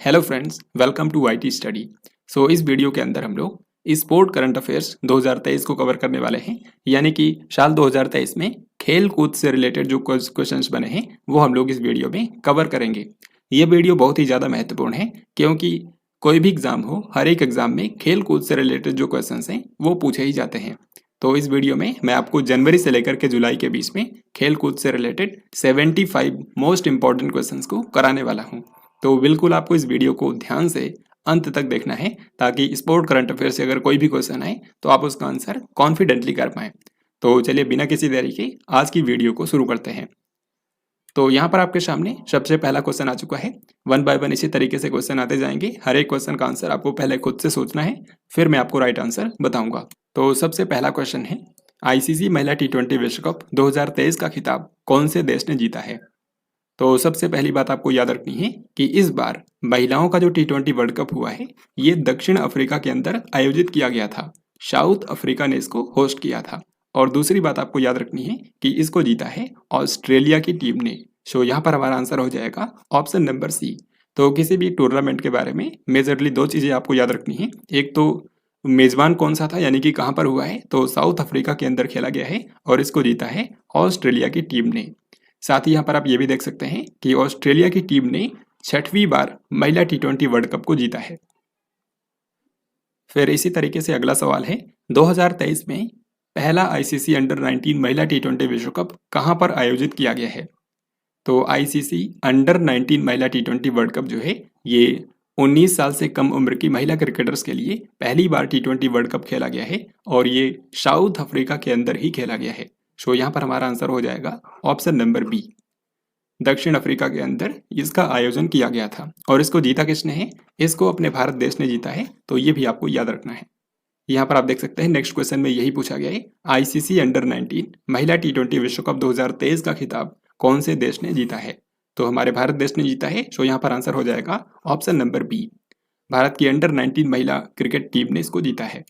Hello friends, welcome to IT study. इस video के अंदर हम लोग स्पोर्ट करंट अफेयर्स 2023 को कवर करने वाले हैं। यानी कि साल 2023 में खेल कूद से रिलेटेड जो क्वेश्चंस बने हैं वो हम लोग इस वीडियो में कवर करेंगे। ये वीडियो बहुत ही ज़्यादा महत्वपूर्ण है क्योंकि कोई भी एग्जाम हो, हर एक एग्जाम में खेल कूद से रिलेटेड जो क्वेश्चन हैं वो पूछे ही जाते हैं। तो इस वीडियो में मैं आपको जनवरी से लेकर के जुलाई के बीच में खेल कूद से रिलेटेड 75 मोस्ट इंपॉर्टेंट क्वेश्चंस को कराने वाला हूँ। तो बिल्कुल आपको इस वीडियो को ध्यान से अंत तक देखना है ताकि स्पोर्ट करंट अफेयर से अगर कोई भी क्वेश्चन आए तो आप उसका आंसर कॉन्फिडेंटली कर पाएं। तो चलिए बिना किसी देरी के आज की वीडियो को शुरू करते हैं। तो यहाँ पर आपके सामने सबसे पहला क्वेश्चन आ चुका है। वन बाय वन इसी तरीके से क्वेश्चन आते जाएंगे। हर एक क्वेश्चन का आंसर आपको पहले खुद से सोचना है, फिर मैं आपको राइट आंसर बताऊंगा। तो सबसे पहला क्वेश्चन है, आईसीसी महिला टी20 विश्व कप 2023 का खिताब कौन से देश ने जीता है? तो सबसे पहली बात आपको याद रखनी है कि इस बार महिलाओं का जो टी20 वर्ल्ड कप हुआ है ये दक्षिण अफ्रीका के अंदर आयोजित किया गया था। साउथ अफ्रीका ने इसको होस्ट किया था। और दूसरी बात आपको याद रखनी है कि इसको जीता है ऑस्ट्रेलिया की टीम ने। यहाँ पर हमारा आंसर हो जाएगा ऑप्शन नंबर सी। तो किसी भी टूर्नामेंट के बारे में मेजरली दो चीजें आपको याद रखनी है। एक तो मेजबान कौन सा था, यानी कि कहाँ पर हुआ है, तो साउथ अफ्रीका के अंदर खेला गया है और इसको जीता है ऑस्ट्रेलिया की टीम ने। साथ ही यहाँ पर आप ये भी देख सकते हैं कि ऑस्ट्रेलिया की टीम ने 6वीं बार महिला टी20 वर्ल्ड कप को जीता है। फिर इसी तरीके से अगला सवाल है, 2023 में पहला आईसीसी अंडर 19 महिला टी20 विश्व कप कहां पर आयोजित किया गया है? तो आईसीसी अंडर 19 महिला टी20 वर्ल्ड कप जो है ये 19 साल से कम उम्र की महिला क्रिकेटर्स के लिए पहली बार टी20 वर्ल्ड कप खेला गया है और ये साउथ अफ्रीका के अंदर ही खेला गया है। यहाँ पर हमारा आंसर हो जाएगा ऑप्शन नंबर बी। दक्षिण अफ्रीका के अंदर इसका आयोजन किया गया था और इसको जीता किसने है? इसको अपने भारत देश ने जीता है। तो ये भी आपको याद रखना है। यहाँ पर आप देख सकते हैं नेक्स्ट क्वेश्चन में यही पूछा गया है, आईसीसी अंडर 19 महिला टी20 विश्व कप 2023 का खिताब कौन से देश ने जीता है? तो हमारे भारत देश ने जीता है। यहाँ पर आंसर हो जाएगा ऑप्शन नंबर बी। भारत की अंडर 19 महिला क्रिकेट टीम ने इसको जीता है।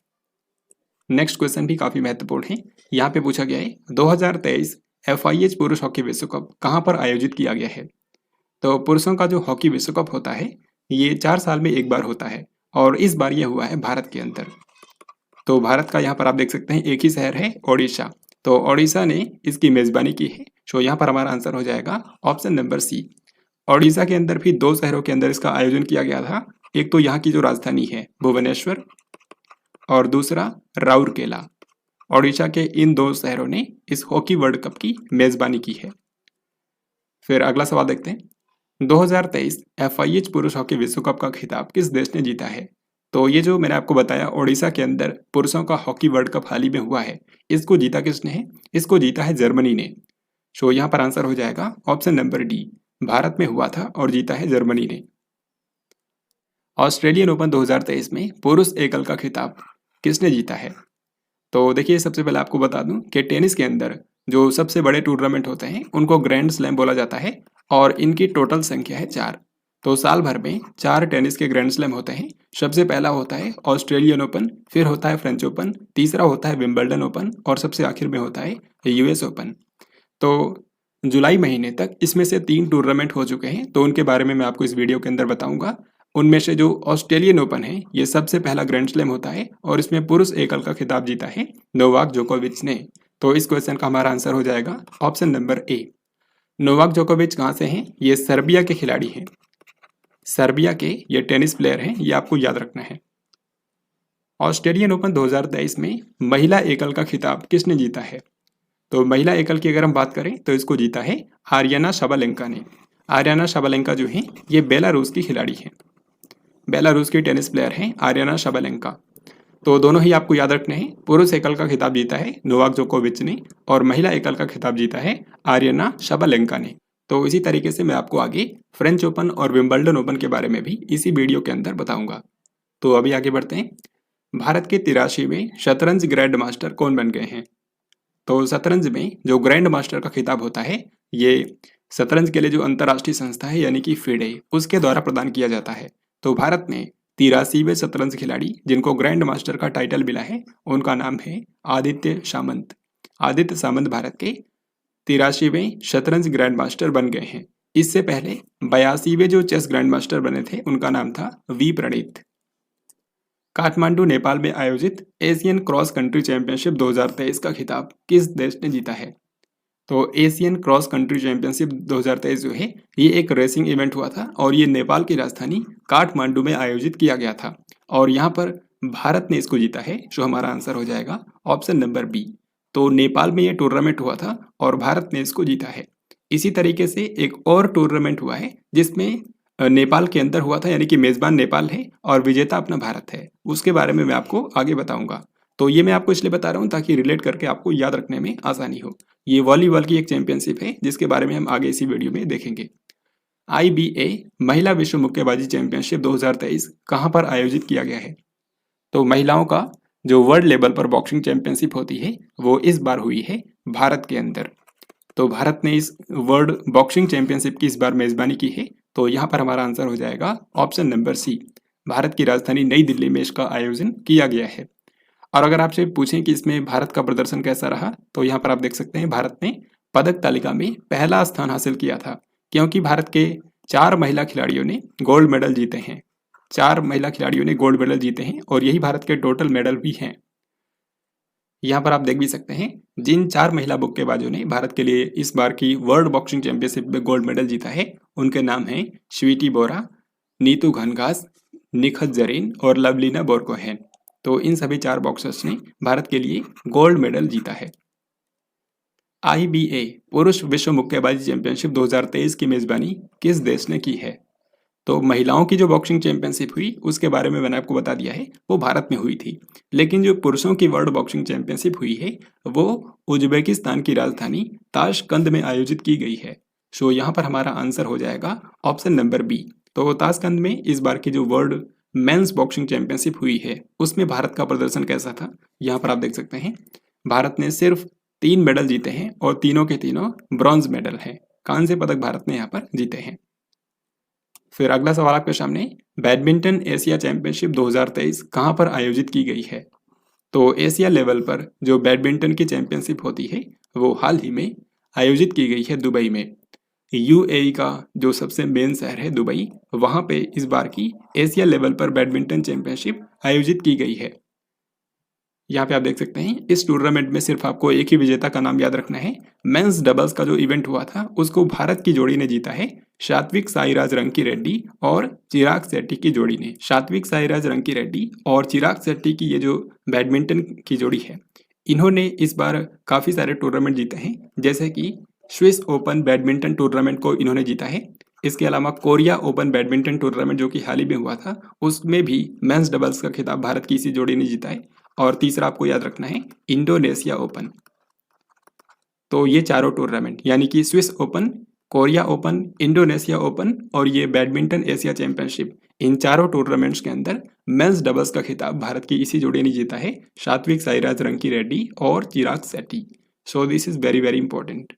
नेक्स्ट क्वेश्चन भी काफी महत्वपूर्ण है। यहाँ पे पूछा गया है, 2023 FIH पुरुष हॉकी विश्व कप कहाँ पर आयोजित किया गया है? तो पुरुषों का जो हॉकी विश्व कप होता है ये 4 साल में एक बार होता है और इस बार ये हुआ है भारत के अंदर। तो भारत का यहाँ पर आप देख सकते हैं एक ही शहर है, ओडिशा। तो ओडिशा ने इसकी मेजबानी की है। यहाँ पर हमारा आंसर हो जाएगा ऑप्शन नंबर सी। ओडिशा के अंदर भी 2 शहरों के अंदर इसका आयोजन किया गया था। एक तो यहाँ की जो राजधानी है भुवनेश्वर और दूसरा राउरकेला। ओडिशा के इन 2 शहरों ने इस हॉकी वर्ल्ड कप की मेजबानी की है। फिर अगला सवाल देखते हैं, 2023 FIH पुरुष हॉकी विश्व कप का खिताब किस देश ने जीता है? तो ये जो मैंने आपको बताया ओडिशा के अंदर पुरुषों का हॉकी वर्ल्ड कप हाल ही में हुआ है, इसको जीता किसने है? इसको जीता है जर्मनी ने। यहाँ पर आंसर हो जाएगा ऑप्शन नंबर डी। भारत में हुआ था और जीता है जर्मनी ने। ऑस्ट्रेलियन ओपन 2023 में पुरुष एकल का खिताब किसने जीता है? तो देखिए सबसे पहले आपको बता दूं कि टेनिस के अंदर जो सबसे बड़े टूर्नामेंट होते हैं उनको ग्रैंड स्लैम बोला जाता है और इनकी टोटल संख्या है 4। तो साल भर में 4 टेनिस के ग्रैंड स्लैम होते हैं। सबसे पहला होता है ऑस्ट्रेलियन ओपन, फिर होता है फ्रेंच ओपन, तीसरा होता है विंबलडन ओपन और सबसे आखिर में होता है US ओपन। तो जुलाई महीने तक इसमें से 3 टूर्नामेंट हो चुके हैं, तो उनके बारे में मैं आपको इस वीडियो के अंदर बताऊंगा। उनमें से जो ऑस्ट्रेलियन ओपन है ये सबसे पहला ग्रैंड स्लैम होता है और इसमें पुरुष एकल का खिताब जीता है नोवाक जोकोविच ने। तो इस क्वेश्चन का हमारा आंसर हो जाएगा ऑप्शन नंबर ए। नोवाक जोकोविच कहाँ से हैं? ये सर्बिया के खिलाड़ी हैं। सर्बिया के ये टेनिस प्लेयर हैं, ये आपको याद रखना है। ऑस्ट्रेलियन ओपन 2023 में महिला एकल का खिताब किसने जीता है? तो महिला एकल की अगर हम बात करें तो इसको जीता है आर्याना साबालेंका ने। आर्याना साबालेंका जो है ये बेलारूस की खिलाड़ी हैं। बेलारूस की टेनिस प्लेयर हैं आर्याना साबालेंका। तो दोनों ही आपको याद रखने हैं। पुरुष एकल का खिताब जीता है नोवाक जोकोविच ने और महिला एकल का खिताब जीता है आर्याना साबालेंका ने। तो इसी तरीके से मैं आपको आगे फ्रेंच ओपन और विंबलडन ओपन के बारे में भी इसी वीडियो के अंदर बताऊंगा। तो अभी आगे बढ़ते हैं। भारत के 83वें शतरंज ग्रैंड मास्टर कौन बन गए हैं? तो शतरंज में जो ग्रैंड मास्टर का खिताब होता है ये शतरंज के लिए जो अंतर्राष्ट्रीय संस्था है यानी कि FIDE उसके द्वारा प्रदान किया जाता है। तो भारत में 83वें शतरंज खिलाड़ी जिनको ग्रैंड मास्टर का टाइटल मिला है उनका नाम है आदित्य सामंत। आदित्य सामंत भारत के 83वें शतरंज ग्रैंड मास्टर बन गए हैं। इससे पहले 82वें जो चेस ग्रैंड मास्टर बने थे उनका नाम था वी प्रणीत। काठमांडू नेपाल में आयोजित एशियन क्रॉस कंट्री चैंपियनशिप 2023 का खिताब किस देश ने जीता है? तो एशियन क्रॉस कंट्री चैंपियनशिप 2023 जो है ये एक रेसिंग इवेंट हुआ था और ये नेपाल की राजधानी काठमांडू में आयोजित किया गया था और यहाँ पर भारत ने इसको जीता है। जो हमारा आंसर हो जाएगा ऑप्शन नंबर बी। तो नेपाल में ये टूर्नामेंट हुआ था और भारत ने इसको जीता है। इसी तरीके से एक और टूर्नामेंट हुआ है जिसमें नेपाल के अंदर हुआ था, यानी कि मेजबान नेपाल है और विजेता अपना भारत है। उसके बारे में मैं आपको आगे बताऊंगा। तो ये मैं आपको इसलिए बता रहा हूँ ताकि रिलेट करके आपको याद रखने में आसानी हो। ये वॉलीबॉल की एक चैंपियनशिप है जिसके बारे में हम आगे इसी वीडियो में देखेंगे। IBA महिला विश्व मुक्केबाजी चैंपियनशिप 2023 कहाँ पर आयोजित किया गया है? तो महिलाओं का जो वर्ल्ड लेवल पर बॉक्सिंग चैंपियनशिप होती है वो इस बार हुई है भारत के अंदर। तो भारत ने इस वर्ल्ड बॉक्सिंग चैंपियनशिप की इस बार मेजबानी की है। तो यहाँ पर हमारा आंसर हो जाएगा ऑप्शन नंबर सी। भारत की राजधानी नई दिल्ली में इसका आयोजन किया गया है। और अगर आपसे पूछें कि इसमें भारत का प्रदर्शन कैसा रहा, तो यहाँ पर आप देख सकते हैं भारत ने पदक तालिका में पहला स्थान हासिल किया था, क्योंकि भारत के 4 महिला खिलाड़ियों ने गोल्ड मेडल जीते हैं। 4 महिला खिलाड़ियों ने गोल्ड मेडल जीते हैं और यही भारत के टोटल मेडल भी हैं। यहाँ पर आप देख भी सकते हैं जिन 4 महिला मुक्केबाजों ने भारत के लिए इस बार की वर्ल्ड बॉक्सिंग चैंपियनशिप में गोल्ड मेडल जीता है उनके नाम हैं स्वीटी बोरा, नीतू घनघास, निखत जरीन और लवलीना बोरगोहेन। तो इन सभी 4 बॉक्सर्स ने भारत के लिए गोल्ड मेडल जीता है। IBA पुरुष विश्व मुक्केबाजी चैंपियनशिप 2023 की मेजबानी किस देश ने की है? तो महिलाओं की जो बॉक्सिंग चैंपियनशिप हुई उसके बारे में मैंने आपको बता दिया है, वो भारत में हुई थी। लेकिन जो पुरुषों की वर्ल्ड बॉक्सिंग चैंपियनशिप हुई है वो उज्बेकिस्तान की राजधानी ताशकंद में आयोजित की गई है। सो यहाँ पर हमारा आंसर हो जाएगा ऑप्शन नंबर बी। तो ताशकंद में इस बार की जो वर्ल्ड मेंस बॉक्सिंग चैंपियनशिप हुई है उसमें भारत का प्रदर्शन कैसा था, यहाँ पर आप देख सकते हैं भारत ने सिर्फ 3 मेडल जीते हैं और तीनों के तीनों ब्रॉन्ज मेडल हैं। कांस्य पदक भारत ने यहाँ पर जीते हैं। फिर अगला सवाल आपके सामने, बैडमिंटन एशिया चैंपियनशिप 2023 कहाँ पर आयोजित की गई है? तो एशिया लेवल पर जो बैडमिंटन की चैंपियनशिप होती है वो हाल ही में आयोजित की गई है दुबई में। UAE का जो सबसे मेन शहर है दुबई, वहाँ पे इस बार की एशिया लेवल पर बैडमिंटन चैंपियनशिप आयोजित की गई है। यहाँ पे आप देख सकते हैं इस टूर्नामेंट में सिर्फ आपको एक ही विजेता का नाम याद रखना है। मेंस डबल्स का जो इवेंट हुआ था उसको भारत की जोड़ी ने जीता है, सात्विक साईराज रंकी रेड्डी और चिराग शेट्टी की जोड़ी ने। सात्विक साईराज रंकी रेड्डी और चिराग शेट्टी की ये जो बैडमिंटन की जोड़ी है, इन्होंने इस बार काफ़ी सारे टूर्नामेंट जीते हैं, जैसे कि स्विस ओपन बैडमिंटन टूर्नामेंट को इन्होंने जीता है। इसके अलावा कोरिया ओपन बैडमिंटन टूर्नामेंट जो कि हाल ही में हुआ था उसमें भी मेंस डबल्स का खिताब भारत की इसी जोड़ी ने जीता है। और तीसरा आपको याद रखना है इंडोनेशिया ओपन। तो ये चारों टूर्नामेंट यानी कि Swiss open, Korea open, Indonesia open और ये बैडमिंटन एशिया चैंपियनशिप, इन चारों टूर्नामेंट्स के अंदर मेंस डबल्स का खिताब भारत की इसी जोड़ी ने जीता है, सात्विक साईराज रंकी रेड्डी और Chirag Shetty. So this is very very important.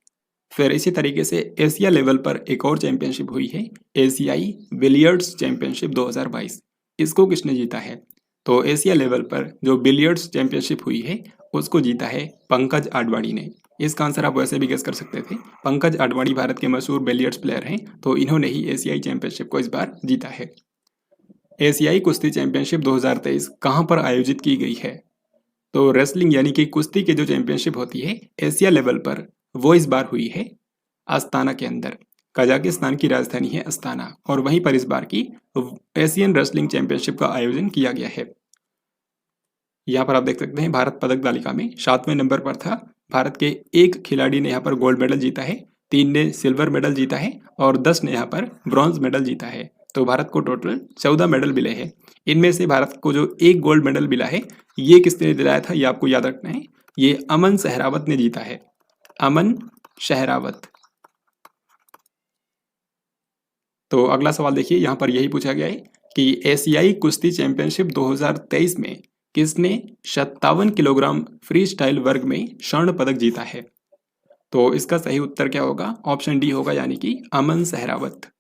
फिर इसी तरीके से एशिया लेवल पर एक और चैंपियनशिप हुई है, एशियाई बिलियर्ड्स चैंपियनशिप 2022। इसको किसने जीता है? तो एशिया लेवल पर जो बिलियर्ड्स चैंपियनशिप हुई है उसको जीता है पंकज आडवाणी ने। इसका आंसर आप वैसे भी गेस कर सकते थे। पंकज आडवाणी भारत के मशहूर बिलियर्ड्स प्लेयर हैं, तो इन्होंने ही एशियाई चैंपियनशिप को इस बार जीता है। एशियाई कुश्ती चैंपियनशिप 2023 कहाँ पर आयोजित की गई है? तो रेसलिंग यानी कि कुश्ती की जो चैंपियनशिप होती है एशिया लेवल पर, वो इस बार हुई है अस्ताना के अंदर। कजाकिस्तान की राजधानी है अस्ताना और वहीं पर इस बार की एशियन रेसलिंग चैंपियनशिप का आयोजन किया गया है। यहाँ पर आप देख सकते हैं भारत पदक तालिका में 7वें नंबर पर था। भारत के एक खिलाड़ी ने यहाँ पर गोल्ड मेडल जीता है, 3 ने सिल्वर मेडल जीता है और 10 ने यहाँ पर ब्रॉन्ज मेडल जीता है। तो भारत को टोटल 14 मेडल मिले हैं। इनमें से भारत को जो एक गोल्ड मेडल मिला है ये किसने दिलाया था, ये आपको याद रखना है। ये अमन सहरावत ने जीता है, अमन सहरावत। तो अगला सवाल देखिए, यहाँ पर यही पूछा गया है कि एशियाई कुश्ती चैंपियनशिप 2023 में किसने 57 किलोग्राम फ्री स्टाइल वर्ग में स्वर्ण पदक जीता है? तो इसका सही उत्तर क्या होगा? ऑप्शन डी होगा, यानी कि अमन सहरावत।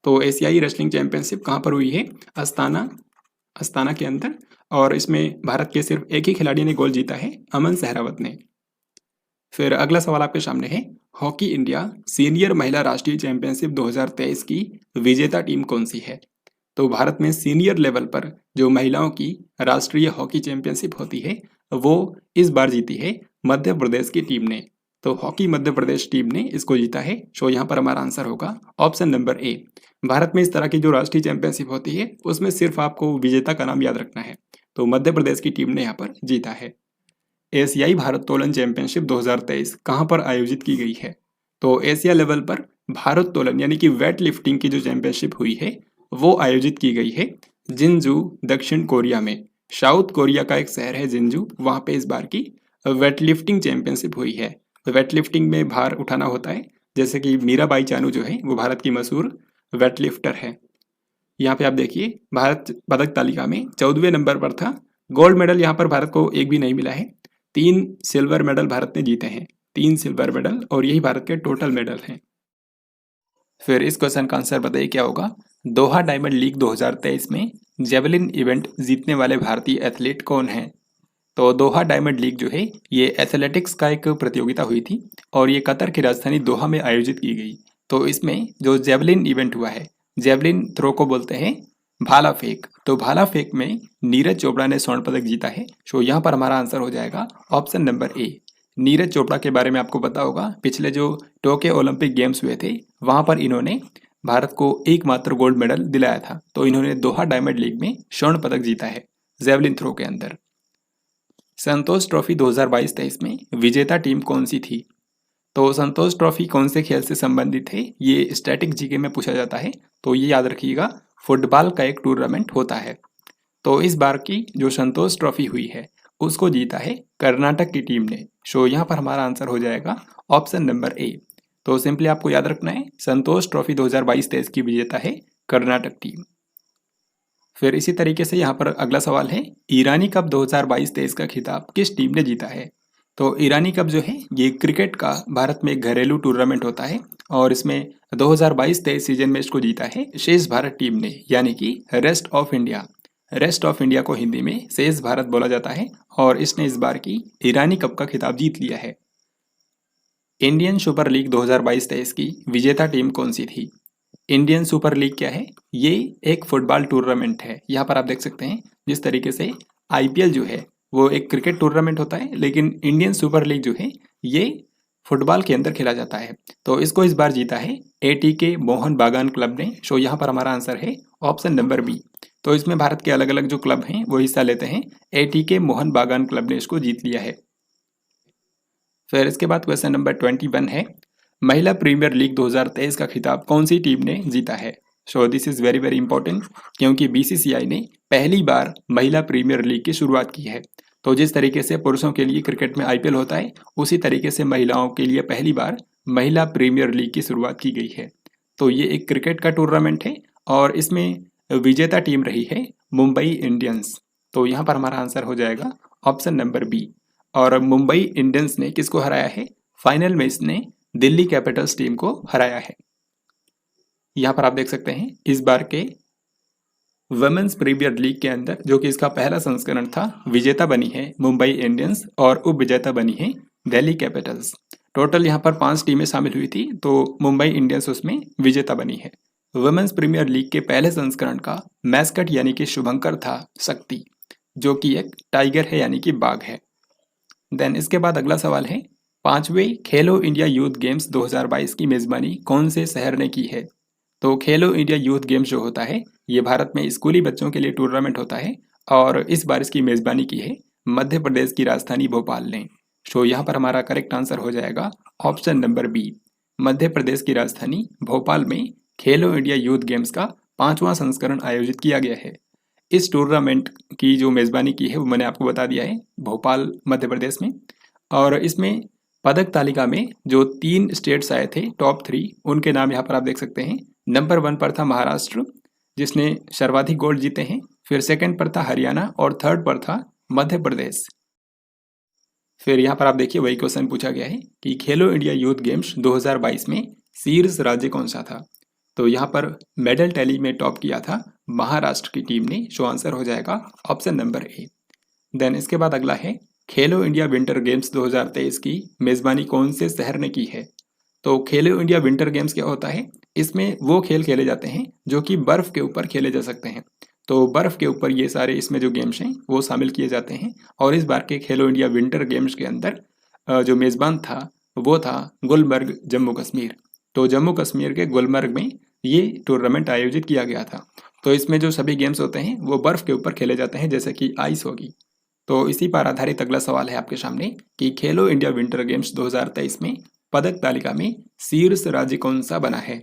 तो एशियाई रेसलिंग चैंपियनशिप कहाँ पर हुई है? अस्ताना के अंदर, और इसमें भारत के सिर्फ एक ही खिलाड़ी ने गोल्ड जीता है, अमन सहरावत ने। फिर अगला सवाल आपके सामने है, हॉकी इंडिया सीनियर महिला राष्ट्रीय चैंपियनशिप 2023 की विजेता टीम कौन सी है? तो भारत में सीनियर लेवल पर जो महिलाओं की राष्ट्रीय हॉकी चैंपियनशिप होती है वो इस बार जीती है मध्य प्रदेश की टीम ने। तो हॉकी मध्य प्रदेश टीम ने इसको जीता है। सो यहाँ पर हमारा आंसर होगा ऑप्शन नंबर ए। भारत में इस तरह की जो राष्ट्रीय चैंपियनशिप होती है उसमें सिर्फ आपको विजेता का नाम याद रखना है। तो मध्य प्रदेश की टीम ने यहाँ पर जीता है। एशियाई भारोत्तोलन चैंपियनशिप 2023 कहाँ पर आयोजित की गई है? तो एशिया लेवल पर भारोत्तोलन यानी कि वेट लिफ्टिंग की जो चैंपियनशिप हुई है वो आयोजित की गई है जिंजू, दक्षिण कोरिया में। साउथ कोरिया का एक शहर है जिंजू, वहाँ पे इस बार की वेट लिफ्टिंग चैंपियनशिप हुई है। वेट लिफ्टिंग में भार उठाना होता है, जैसे कि मीराबाई चानू जो है वो भारत की मशहूर वेट लिफ्टर है। यहाँ पे आप देखिए भारत पदक तालिका में 14वें नंबर पर था। गोल्ड मेडल यहाँ पर भारत को एक भी नहीं मिला है। 3 सिल्वर मेडल भारत ने जीते हैं, 3 सिल्वर मेडल, और यही भारत के टोटल मेडल हैं। फिर इस क्वेश्चन का आंसर बताइए क्या होगा। दोहा डायमंड लीग 2023 में जेवलिन इवेंट जीतने वाले भारतीय एथलीट कौन हैं? तो दोहा डायमंड लीग जो है ये एथलेटिक्स का एक प्रतियोगिता हुई थी और ये कतर की राजधानी दोहा में आयोजित की गई। तो इसमें जो जेवलिन इवेंट हुआ है, जेवलिन थ्रो को बोलते हैं भाला फेंक, तो भाला फेंक में नीरज चोपड़ा ने स्वर्ण पदक जीता है। सो यहाँ पर हमारा आंसर हो जाएगा option number A. Neeraj Chopra के बारे में आपको पता होगा, पिछले जो टोक्यो ओलंपिक गेम्स हुए थे वहां पर इन्होंने भारत को एकमात्र गोल्ड मेडल दिलाया था। तो इन्होंने दोहा डायमंड लीग में स्वर्ण पदक जीता है जेवलिन थ्रो के अंदर। संतोष ट्रॉफी 2022-23 में विजेता टीम कौन सी थी? तो संतोष ट्रॉफी कौन से खेल से संबंधित है ये स्टैटिक जीके में पूछा जाता है। तो ये याद रखिएगा, फुटबॉल का एक टूर्नामेंट होता है। तो इस बार की जो संतोष ट्रॉफी हुई है उसको जीता है कर्नाटक की टीम ने। सो यहाँ पर हमारा आंसर हो जाएगा ऑप्शन नंबर ए। तो सिंपली आपको याद रखना है संतोष ट्रॉफी 2022-23 की विजेता है कर्नाटक टीम। फिर इसी तरीके से यहाँ पर अगला सवाल है, ईरानी कप 2022-23 का खिताब किस टीम ने जीता है? तो ईरानी कप जो है ये क्रिकेट का भारत में एक घरेलू टूर्नामेंट होता है और इसमें 2022-23 सीजन में इसको जीता है शेष भारत टीम ने, यानी कि rest of India. Rest of India को हिंदी में शेष भारत बोला जाता है और इसने इस बार की ईरानी कप का खिताब जीत लिया है। इंडियन सुपर लीग 2022-23 की विजेता टीम कौन सी थी? इंडियन सुपर लीग क्या है? ये एक फुटबॉल टूर्नामेंट है। यहाँ पर आप देख सकते हैं जिस तरीके से आईपीएल जो है वो एक क्रिकेट टूर्नामेंट होता है, लेकिन इंडियन सुपर लीग जो है ये फुटबॉल के अंदर खेला जाता है। तो इसको इस बार जीता है एटीके मोहन बागान क्लब ने। सो यहाँ पर हमारा आंसर है ऑप्शन नंबर बी। तो इसमें भारत के अलग अलग जो क्लब हैं वो हिस्सा लेते हैं। एटीके मोहन बागान क्लब ने इसको जीत लिया है। फिर इसके बाद क्वेश्चन नंबर 21 है, महिला प्रीमियर लीग 2023 का खिताब कौन सी टीम ने जीता है? सो this is very very important, क्योंकि बीसीसीआई ने पहली बार महिला प्रीमियर लीग की शुरुआत की है। तो जिस तरीके से पुरुषों के लिए क्रिकेट में आईपीएल होता है उसी तरीके से महिलाओं के लिए पहली बार महिला प्रीमियर लीग की शुरुआत की गई है। तो ये एक क्रिकेट का टूर्नामेंट है और इसमें विजेता टीम रही है मुंबई इंडियंस। तो यहाँ पर हमारा आंसर हो जाएगा ऑप्शन नंबर बी। और मुंबई इंडियंस ने किसको हराया है? फाइनल में इसने दिल्ली कैपिटल्स टीम को हराया है। यहाँ पर आप देख सकते हैं इस बार के वुमेन्स प्रीमियर लीग के अंदर जो कि इसका पहला संस्करण था, विजेता बनी है मुंबई इंडियंस और उप विजेता बनी है दिल्ली कैपिटल्स। टोटल यहाँ पर 5 टीमें शामिल हुई थी, तो मुंबई इंडियंस उसमें विजेता बनी है। वुमेन्स प्रीमियर लीग के पहले संस्करण का मैस्कट यानी कि शुभंकर था शक्ति, जो कि एक टाइगर है यानी कि बाघ है। देन इसके बाद अगला सवाल है, 5वें खेलो इंडिया यूथ गेम्स 2022 की मेजबानी कौन से शहर ने की है? तो खेलो इंडिया यूथ गेम्स जो होता है ये भारत में स्कूली बच्चों के लिए टूर्नामेंट होता है और इस बार इसकी मेजबानी की है मध्य प्रदेश की राजधानी भोपाल ने। सो यहाँ पर हमारा करेक्ट आंसर हो जाएगा option number B. Madhya Pradesh की राजधानी भोपाल में खेलो इंडिया यूथ गेम्स का 5वां संस्करण आयोजित किया गया है। इस टूर्नामेंट की जो मेजबानी की है वो मैंने आपको बता दिया है, भोपाल मध्य प्रदेश में। और इसमें पदक तालिका में जो 3 स्टेट्स आए थे टॉप 3, उनके नाम यहाँ पर आप देख सकते हैं। नंबर 1 पर था महाराष्ट्र जिसने सर्वाधिक गोल्ड जीते हैं, फिर सेकंड पर था हरियाणा और थर्ड पर था मध्य प्रदेश। फिर यहाँ पर आप देखिए वही क्वेश्चन पूछा गया है कि खेलो इंडिया यूथ गेम्स 2022 में शीर्ष राज्य कौन सा था? तो यहाँ पर मेडल टैली में टॉप किया था महाराष्ट्र की टीम ने। सो आंसर हो जाएगा ऑप्शन नंबर ए। देन इसके बाद अगला है, खेलो इंडिया विंटर गेम्स 2023 की मेजबानी कौन से शहर ने की है? तो खेलो इंडिया विंटर गेम्स क्या होता है? इसमें वो खेल खेले जाते हैं जो कि बर्फ के ऊपर खेले जा सकते हैं। तो बर्फ के ऊपर ये सारे इसमें जो गेम्स हैं वो शामिल किए जाते हैं। और इस बार के खेलो इंडिया विंटर गेम्स के अंदर जो मेजबान था वो था गुलमर्ग, जम्मू कश्मीर। तो जम्मू कश्मीर के गुलमर्ग में ये टूर्नामेंट आयोजित किया गया था। तो इसमें जो सभी गेम्स होते हैं वो बर्फ के ऊपर खेले जाते हैं, जैसे कि आइस होगी। तो इसी पर आधारित अगला सवाल है आपके सामने कि खेलो इंडिया विंटर गेम्स 2023 में पदक तालिका में शीर्ष राज्य कौन सा बना है?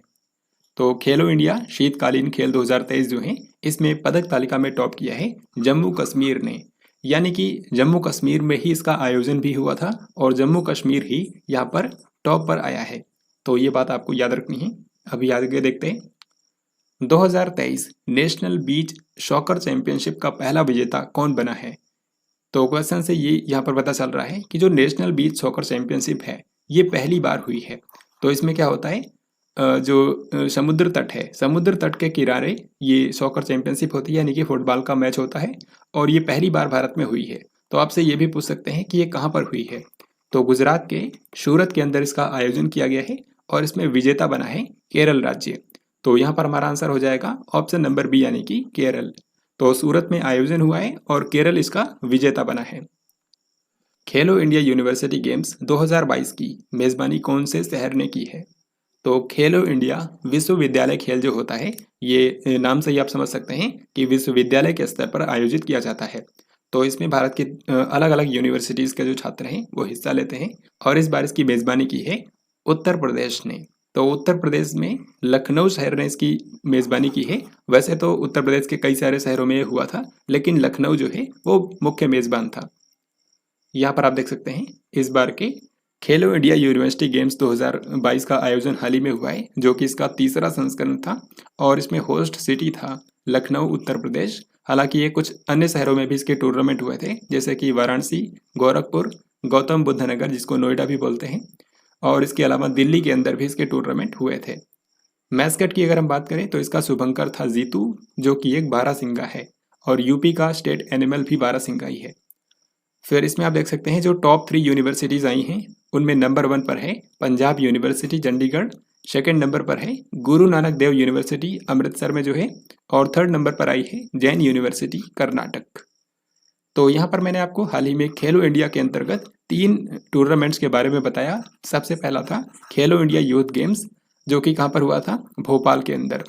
तो खेलो इंडिया शीतकालीन खेल 2023 जो है इसमें पदक तालिका में टॉप किया है जम्मू कश्मीर ने। यानी कि जम्मू कश्मीर में ही इसका आयोजन भी हुआ था और जम्मू कश्मीर ही यहाँ पर टॉप पर आया है। तो ये बात आपको याद रखनी है। अभी आगे देखते हैं। 2023 नेशनल बीच सॉकर चैंपियनशिप का पहला विजेता कौन बना है? तो क्वेश्चन से ये यहाँ पर पता चल रहा है कि जो नेशनल बीच सॉकर चैंपियनशिप है ये पहली बार हुई है। तो इसमें क्या होता है, जो समुद्र तट है, समुद्र तट के किनारे ये सॉकर चैंपियनशिप होती है, यानी कि फुटबॉल का मैच होता है और ये पहली बार भारत में हुई है। तो आपसे ये भी पूछ सकते हैं कि ये कहाँ पर हुई है? तो गुजरात के सूरत के अंदर इसका आयोजन किया गया है और इसमें विजेता बना है केरल राज्य। तो यहाँ पर हमारा आंसर हो जाएगा ऑप्शन नंबर बी, यानी कि केरल। तो सूरत में आयोजन हुआ है और केरल इसका विजेता बना है। खेलो इंडिया यूनिवर्सिटी गेम्स 2022 की मेजबानी कौन से शहर ने की है? तो खेलो इंडिया विश्वविद्यालय खेल जो होता है ये नाम से ही आप समझ सकते हैं कि विश्वविद्यालय के स्तर पर आयोजित किया जाता है। तो इसमें भारत की अलग अलग यूनिवर्सिटीज़ के जो छात्र हैं वो हिस्सा लेते हैं और इस बार इसकी मेज़बानी की है उत्तर प्रदेश ने। तो उत्तर प्रदेश में लखनऊ शहर ने इसकी मेज़बानी की है। वैसे तो उत्तर प्रदेश के कई सारे शहरों में हुआ था, लेकिन लखनऊ जो है वो मुख्य मेज़बान था। यहाँ पर आप देख सकते हैं इस बार के खेलो इंडिया यूनिवर्सिटी गेम्स 2022 का आयोजन हाल ही में हुआ है, जो कि इसका तीसरा संस्करण था और इसमें होस्ट सिटी था लखनऊ, उत्तर प्रदेश। हालांकि ये कुछ अन्य शहरों में भी इसके टूर्नामेंट हुए थे, जैसे कि वाराणसी, गोरखपुर, गौतम बुद्ध नगर जिसको नोएडा भी बोलते हैं, और इसके अलावा दिल्ली के अंदर भी इसके टूर्नामेंट हुए थे। मैस्कट की अगर हम बात करें तो इसका शुभंकर था जीतू, जो कि एक बारहसिंगा है, और यूपी का स्टेट एनिमल भी बारहसिंगा ही है। फिर इसमें आप देख सकते हैं जो टॉप 3 यूनिवर्सिटीज़ आई हैं उनमें नंबर 1 पर है Punjab university Chandigarh, second number पर है गुरु नानक देव यूनिवर्सिटी अमृतसर में जो है, और थर्ड नंबर पर आई है जैन यूनिवर्सिटी कर्नाटक। तो यहाँ पर मैंने आपको हाल ही में खेलो इंडिया के अंतर्गत 3 टूर्नामेंट्स के बारे में बताया। सबसे पहला था खेलो इंडिया यूथ गेम्स, जो कि कहाँ पर हुआ था, भोपाल के अंदर।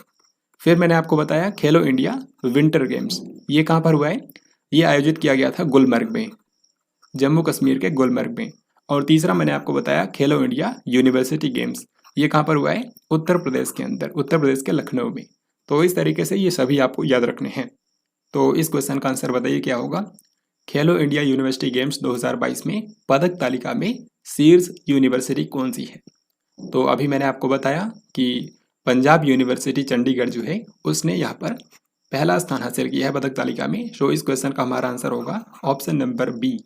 फिर मैंने आपको बताया खेलो इंडिया विंटर गेम्स, ये कहाँ पर हुआ है, ये आयोजित किया गया था गुलमर्ग में, जम्मू कश्मीर के गुलमर्ग में। और तीसरा मैंने आपको बताया खेलो इंडिया यूनिवर्सिटी गेम्स, ये कहाँ पर हुआ है, उत्तर प्रदेश के अंदर, उत्तर प्रदेश के लखनऊ में। तो इस तरीके से ये सभी आपको याद रखने हैं। तो इस क्वेश्चन का आंसर बताइए क्या होगा। खेलो इंडिया यूनिवर्सिटी गेम्स 2022 में पदक तालिका में शीर्ष यूनिवर्सिटी कौन सी है? तो अभी मैंने आपको बताया कि पंजाब यूनिवर्सिटी चंडीगढ़ जो है उसने यहाँ पर पहला स्थान हासिल किया है पदक तालिका में। तो इस क्वेश्चन का हमारा आंसर होगा option number B.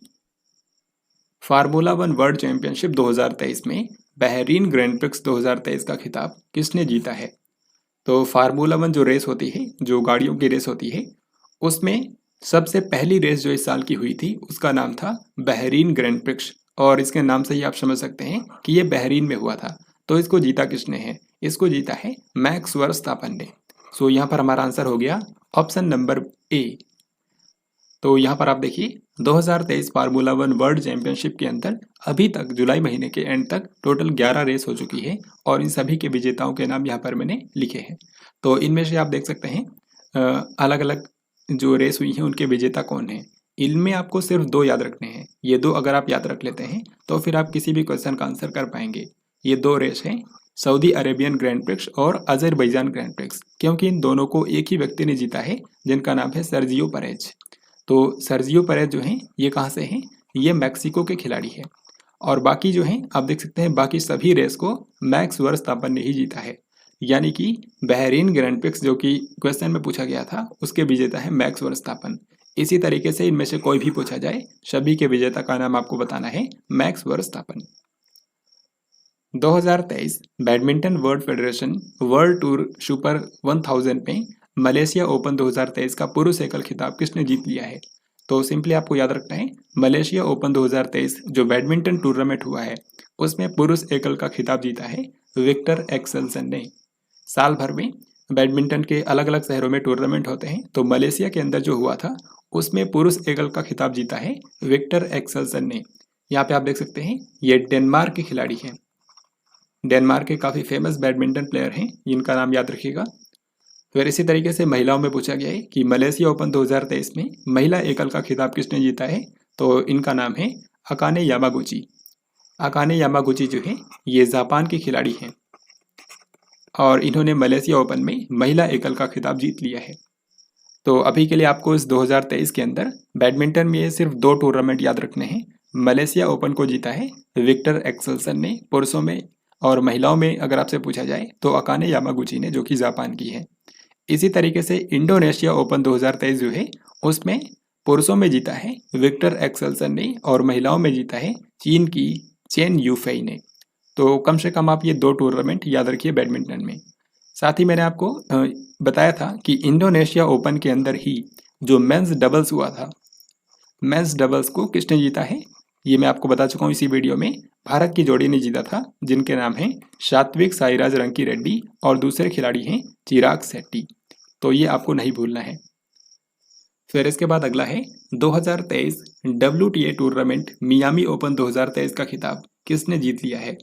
Formula 1 world championship 2023 में बहरीन ग्रैंड प्रिक्स 2023 का खिताब किसने जीता है? तो फार्मूला 1 जो रेस होती है, जो गाड़ियों की रेस होती है, उसमें सबसे पहली रेस जो इस साल की हुई थी उसका नाम था बहरीन ग्रैंड प्रिक्स, और इसके नाम से ही आप समझ सकते हैं कि ये बहरीन में हुआ था। तो इसको जीता किसने है? इसको जीता है मैक्स वर्स्टापन ने। सो यहाँ पर हमारा आंसर हो गया ऑप्शन नंबर ए। तो यहाँ पर आप देखिए 2023 फार्मूला 1 वर्ल्ड चैंपियनशिप के अंदर अभी तक जुलाई महीने के एंड तक टोटल 11 रेस हो चुकी है और इन सभी के विजेताओं के नाम यहाँ पर मैंने लिखे हैं। तो इनमें से आप देख सकते हैं अलग अलग जो रेस हुई हैं उनके विजेता कौन हैं। इनमें आपको सिर्फ 2 याद रखने हैं। ये 2 अगर आप याद रख लेते हैं तो फिर आप किसी भी क्वेश्चन का आंसर कर पाएंगे। ये 2 रेस हैं, सऊदी अरेबियन ग्रैंड प्रिक्स और अजरबैजान ग्रैंड प्रिक्स, क्योंकि इन दोनों को एक ही व्यक्ति ने जीता है जिनका नाम है सर्जियो परेज। तो सर्जियो परेज जो हैं ये कहाँ से हैं? ये मैक्सिको के खिलाड़ी हैं। और बाकी जो हैं आप देख सकते हैं बाकी सभी रेस को मैक्स वर्स्टापन ने ही जीता है। यानी कि बहरीन ग्रैंड प्रिक्स जो कि क्वेश्चन में पूछा गया था उसके विजेता है मैक्स वर्स्टापन। इसी तरीके से इनमें से कोई भी पूछा जाए सभी के विजेता का नाम आपको बताना है max Verstappen. 2023 badminton world federation world tour super 1000 में मलेशिया ओपन 2023 का पुरुष एकल खिताब किसने जीत लिया है? तो सिंपली आपको याद रखना है मलेशिया ओपन 2023 जो बैडमिंटन टूर्नामेंट हुआ है उसमें पुरुष एकल का खिताब जीता है विक्टर एक्सेल्सन ने। साल भर में बैडमिंटन के अलग अलग शहरों में टूर्नामेंट होते हैं, तो मलेशिया के अंदर जो हुआ था उसमें पुरुष एकल का खिताब जीता है विक्टर एक्सेल्सन ने। यहाँ पे आप देख सकते हैं ये डेनमार्क के खिलाड़ी हैं। डेनमार्क के काफ़ी फेमस बैडमिंटन प्लेयर हैं, इनका नाम याद रखिएगा। फिर इसी तरीके से महिलाओं में पूछा गया है कि मलेशिया ओपन 2023 में महिला एकल का खिताब किसने जीता है, तो इनका नाम है अकाने यामागुची। अकाने यामागुची जो है ये जापान की खिलाड़ी हैं और इन्होंने मलेशिया ओपन में महिला एकल का खिताब जीत लिया है। तो अभी के लिए आपको इस 2023 के अंदर बैडमिंटन में सिर्फ 2 टूर्नामेंट याद रखने हैं। मलेशिया ओपन को जीता है विक्टर एक्सेल्सन ने पुरुषों में, और महिलाओं में अगर आपसे पूछा जाए तो अकाने यामागुची ने, जो कि जापान की है। इसी तरीके से इंडोनेशिया ओपन 2023 जो है उसमें पुरुषों में जीता है विक्टर एक्सेल्सन ने और महिलाओं में जीता है चीन की चेन यूफेई ने। तो कम से कम आप ये 2 टूर्नामेंट याद रखिए बैडमिंटन में। साथ ही मैंने आपको बताया था कि इंडोनेशिया ओपन के अंदर ही जो मेंस डबल्स हुआ था, मेंस डबल्स को किसने जीता है ये मैं आपको बता चुका हूँ इसी वीडियो में। भारत की जोड़ी ने जीता था जिनके नाम हैं सात्विक साईराज रंकी रेड्डी और दूसरे खिलाड़ी हैं चिराग शेट्टी। तो ये आपको नहीं भूलना है। फिर इसके बाद अगला है 2023 WTA टूर्नामेंट मियामी ओपन 2023 का खिताब किसने जीत लिया है।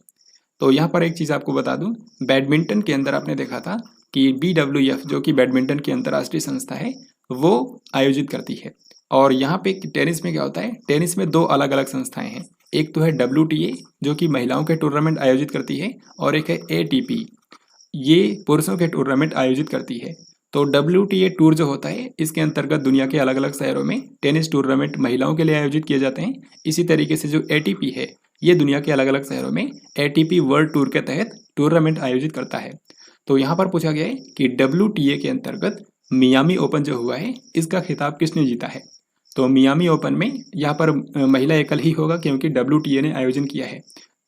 तो यहाँ पर एक चीज़ आपको बता दूं, बैडमिंटन के अंदर आपने देखा था कि BWF जो कि बैडमिंटन की अंतर्राष्ट्रीय संस्था है वो आयोजित करती है। और यहाँ पे टेनिस में क्या होता है, टेनिस में 2 अलग अलग संस्थाएं हैं। एक तो है WTA जो कि महिलाओं के टूर्नामेंट आयोजित करती है और एक है ATP, ये पुरुषों के टूर्नामेंट आयोजित करती है। तो WTA टूर जो होता है इसके अंतर्गत दुनिया के अलग अलग शहरों में टेनिस टूर्नामेंट महिलाओं के लिए आयोजित किए जाते हैं। इसी तरीके से जो ATP है ये दुनिया के अलग अलग शहरों में ATP वर्ल्ड टूर के तहत टूर्नामेंट आयोजित करता है। तो यहाँ पर पूछा गया है कि WTA के अंतर्गत मियामी ओपन जो हुआ है इसका खिताब किसने जीता है। तो मियामी ओपन में यहाँ पर महिला एकल ही होगा क्योंकि WTA ने आयोजन किया है।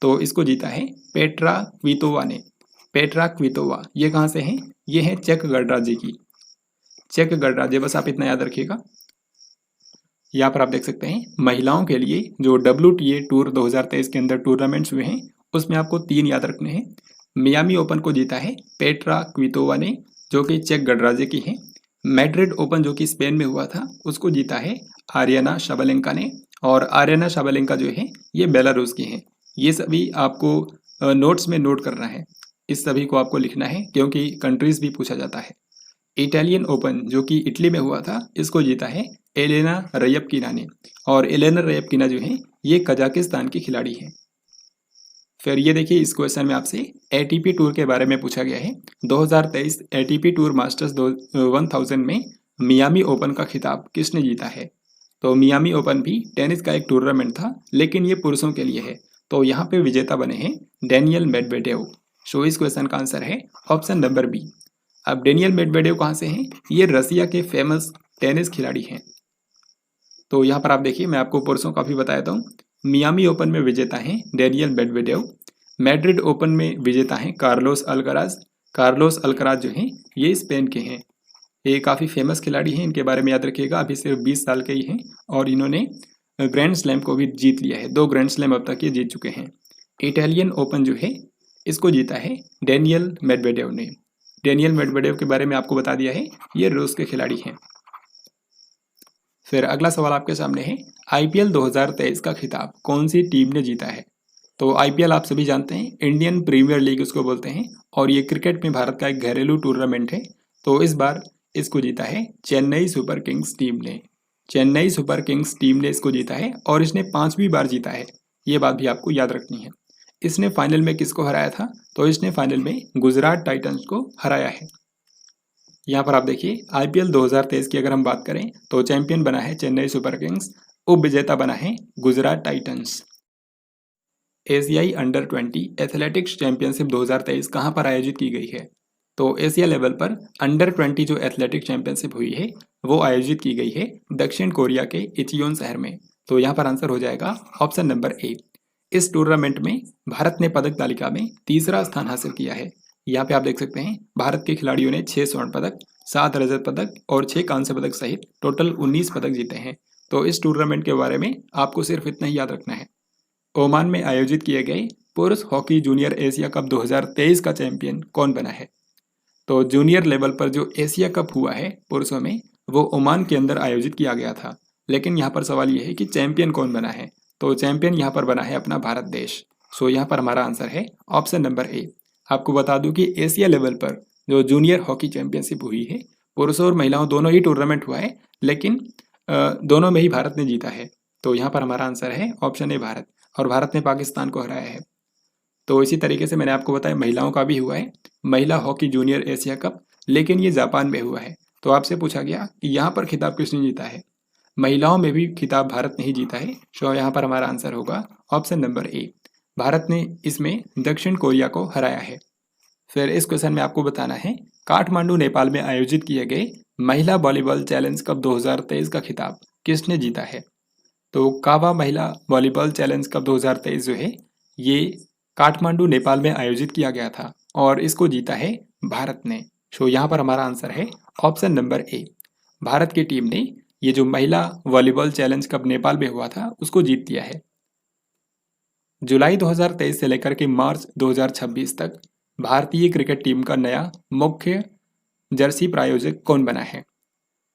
तो इसको जीता है पेट्रा क्वितोवा ने। पेट्रा क्वितोवा ये कहाँ से हैं, ये है चेक गणराज्य की, चेक गणराज्य, बस आप इतना याद रखिएगा। यहाँ पर आप देख सकते हैं महिलाओं के लिए जो WTA टूर 2023 के अंदर टूर्नामेंट्स हुए हैं उसमें आपको 3 याद रखने हैं। मियामी ओपन को जीता है पेट्रा क्वितोवा ने जो कि चेक गणराज्य की है। मैड्रिड ओपन जो कि स्पेन में हुआ था उसको जीता है आर्याना साबालेंका ने, और आर्याना साबालेंका जो है ये बेलारूस की हैं। ये सभी आपको नोट्स में नोट करना है, इस सभी को आपको लिखना है क्योंकि कंट्रीज भी पूछा जाता है। इटालियन ओपन जो कि इटली में हुआ था इसको जीता है एलेना रयपकिना ने, और एलेना रयपकिना जो है ये कजाकिस्तान की खिलाड़ी है। फिर ये देखिए इस क्वेश्चन में आपसे ATP टूर के बारे में पूछा गया है। 2023 ATP टूर मास्टर्स 1000 में मियामी ओपन का खिताब किसने जीता है। तो मियामी ओपन भी टेनिस का एक टूर्नामेंट था लेकिन ये पुरुषों के लिए है। तो यहाँ पे विजेता बने हैं डेनियल मेडवेडेव। सो इस क्वेश्चन का आंसर है ऑप्शन नंबर बी। अब डेनियल मेडवेडेव कहाँ से हैं, ये रसिया के फेमस टेनिस खिलाड़ी हैं। तो यहाँ पर आप देखिए मैं आपको पुरुषों का भी बताया था। मियामी ओपन में विजेता हैं डेनियल मेडवेडेव। मैड्रिड ओपन में विजेता हैं कार्लोस अल्कराज। कार्लोस अल्कराज जो हैं ये स्पेन के हैं। ये काफ़ी फेमस खिलाड़ी हैं, इनके बारे में याद रखिएगा। अभी सिर्फ 20 साल के ही हैं और इन्होंने ग्रैंड स्लैम को भी जीत लिया है। 2 ग्रैंड स्लैम अब तक ये जीत चुके हैं। इटालियन ओपन जो है इसको जीता है डेनियल मेडवेडेव ने। डेनियल मेडवेडेव के बारे में आपको बता दिया है, ये रूस के खिलाड़ी हैं। फिर अगला सवाल आपके सामने है IPL 2023 का खिताब कौन सी टीम ने जीता है। तो IPL आप सभी जानते हैं इंडियन प्रीमियर लीग उसको बोलते हैं और ये क्रिकेट में भारत का एक घरेलू टूर्नामेंट है। तो इस बार इसको जीता है चेन्नई सुपर किंग्स टीम ने। चेन्नई सुपर किंग्स टीम ने इसको जीता है और इसने 5वीं बार जीता है, ये बात भी आपको याद रखनी है। इसने फाइनल में किसको हराया था, तो इसने फाइनल में गुजरात टाइटंस को हराया है। यहाँ पर आप देखिए IPL 2023 की अगर हम बात करें तो चैंपियन बना है चेन्नई सुपर किंग्स, उप विजेता बना है गुजरात टाइटंस। एशियाई अंडर 20 एथलेटिक्स चैंपियनशिप 2023 कहाँ पर आयोजित की गई है। तो एशिया लेवल पर अंडर 20 जो एथलेटिक चैंपियनशिप हुई है वो आयोजित की गई है दक्षिण कोरिया के इचियोन शहर में। तो यहाँ पर आंसर हो जाएगा ऑप्शन नंबर ए। इस टूर्नामेंट में भारत ने पदक तालिका में 3रा स्थान हासिल किया है। यहाँ पे आप देख सकते हैं भारत के खिलाड़ियों ने 6 स्वर्ण पदक, 7 रजत पदक और 6 कांस्य पदक सहित टोटल 19 पदक जीते हैं। तो इस टूर्नामेंट के बारे में आपको सिर्फ इतना ही याद रखना है। ओमान में आयोजित किए गए पुरुष हॉकी जूनियर एशिया कप 2023 का चैंपियन कौन बना है? तो जूनियर लेवल पर जो एशिया कप हुआ है पुरुषों में, वो ओमान के अंदर आयोजित किया गया था। लेकिन यहाँ पर सवाल ये है कि चैंपियन कौन बना है? तो चैंपियन यहाँ पर बना है अपना भारत देश। सो यहाँ पर हमारा आंसर है ऑप्शन नंबर ए। आपको बता दूं कि एशिया लेवल पर जो जूनियर हॉकी चैंपियनशिप हुई है, पुरुषों और महिलाओं दोनों ही टूर्नामेंट हुआ है, लेकिन दोनों में ही भारत ने जीता है। तो यहाँ पर हमारा आंसर है ऑप्शन ए भारत, और भारत ने पाकिस्तान को हराया है। तो इसी तरीके से मैंने आपको बताया महिलाओं का भी हुआ है, महिला हॉकी जूनियर एशिया कप, लेकिन ये जापान में हुआ है। तो आपसे पूछा गया कि यहाँ पर खिताब किसने जीता है? महिलाओं में भी खिताब भारत ने ही जीता है। सो यहाँ पर हमारा आंसर होगा ऑप्शन नंबर ए, भारत ने इसमें दक्षिण कोरिया को हराया है। फिर इस क्वेश्चन में आपको बताना है काठमांडू नेपाल में आयोजित किए गए महिला वॉलीबॉल चैलेंज कप 2023 का खिताब किसने जीता है? तो कावा महिला वॉलीबॉल चैलेंज कप 2023 जो है ये काठमांडू नेपाल में आयोजित किया गया था और इसको जीता है भारत ने। सो यहाँ पर हमारा आंसर है ऑप्शन नंबर ए, भारत की टीम ने ये जो महिला वॉलीबॉल चैलेंज कप नेपाल में हुआ था उसको जीत दिया है। जुलाई 2023 से लेकर के मार्च 2026 तक भारतीय क्रिकेट टीम का नया मुख्य जर्सी प्रायोजक कौन बना है?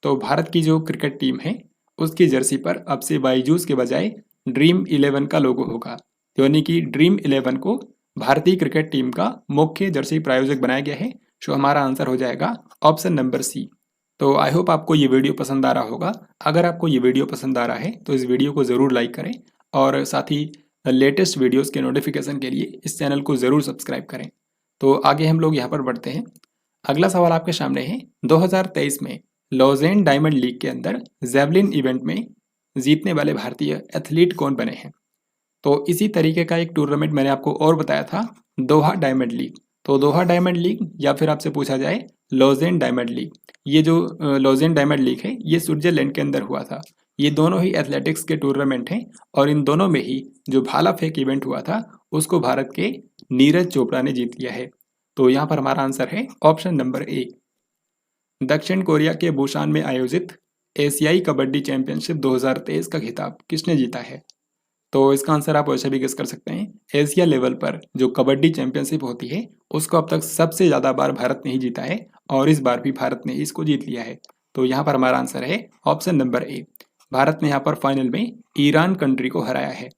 तो भारत की जो क्रिकेट टीम है उसकी जर्सी पर अब से बाईजूस के बजाय ड्रीम 11 का लोगो होगा, यानी कि ड्रीम 11 को भारतीय क्रिकेट टीम का मुख्य जर्सी प्रायोजक बनाया गया है। सो हमारा आंसर हो जाएगा ऑप्शन नंबर सी। तो आई होप आपको ये वीडियो पसंद आ रहा होगा। अगर आपको ये वीडियो पसंद आ रहा है तो इस वीडियो को ज़रूर लाइक करें और साथ ही लेटेस्ट वीडियोस के नोटिफिकेशन के लिए इस चैनल को ज़रूर सब्सक्राइब करें। तो आगे हम लोग यहाँ पर बढ़ते हैं। अगला सवाल आपके सामने है, 2023 में लॉजेन डायमंड लीग के अंदर जेवलिन इवेंट में जीतने वाले भारतीय एथलीट कौन बने हैं? तो इसी तरीके का एक टूर्नामेंट मैंने आपको और बताया था, दोहा डायमंड लीग। तो दोहा डायमंड लीग या फिर आपसे पूछा जाए लॉजेन डायमंड लीग, ये जो लॉजेन डायमंड लीग है ये स्विट्जरलैंड के अंदर हुआ था। ये दोनों ही एथलेटिक्स के टूर्नामेंट हैं और इन दोनों में ही जो भाला फेंक इवेंट हुआ था उसको भारत के नीरज चोपड़ा ने जीत लिया है। तो यहाँ पर हमारा आंसर है ऑप्शन नंबर ए। दक्षिण कोरिया के बुसान में आयोजित एशियाई कबड्डी चैंपियनशिप 2023 का खिताब किसने जीता है? तो इसका आंसर आप वैसे भी गेस कर सकते हैं। एशिया लेवल पर जो कबड्डी चैंपियनशिप होती है उसको अब तक सबसे ज़्यादा बार भारत ने ही जीता है और इस बार भी भारत ने इसको जीत लिया है। तो यहाँ पर हमारा आंसर है ऑप्शन नंबर ए, भारत ने यहाँ पर फाइनल में ईरान कंट्री को हराया है।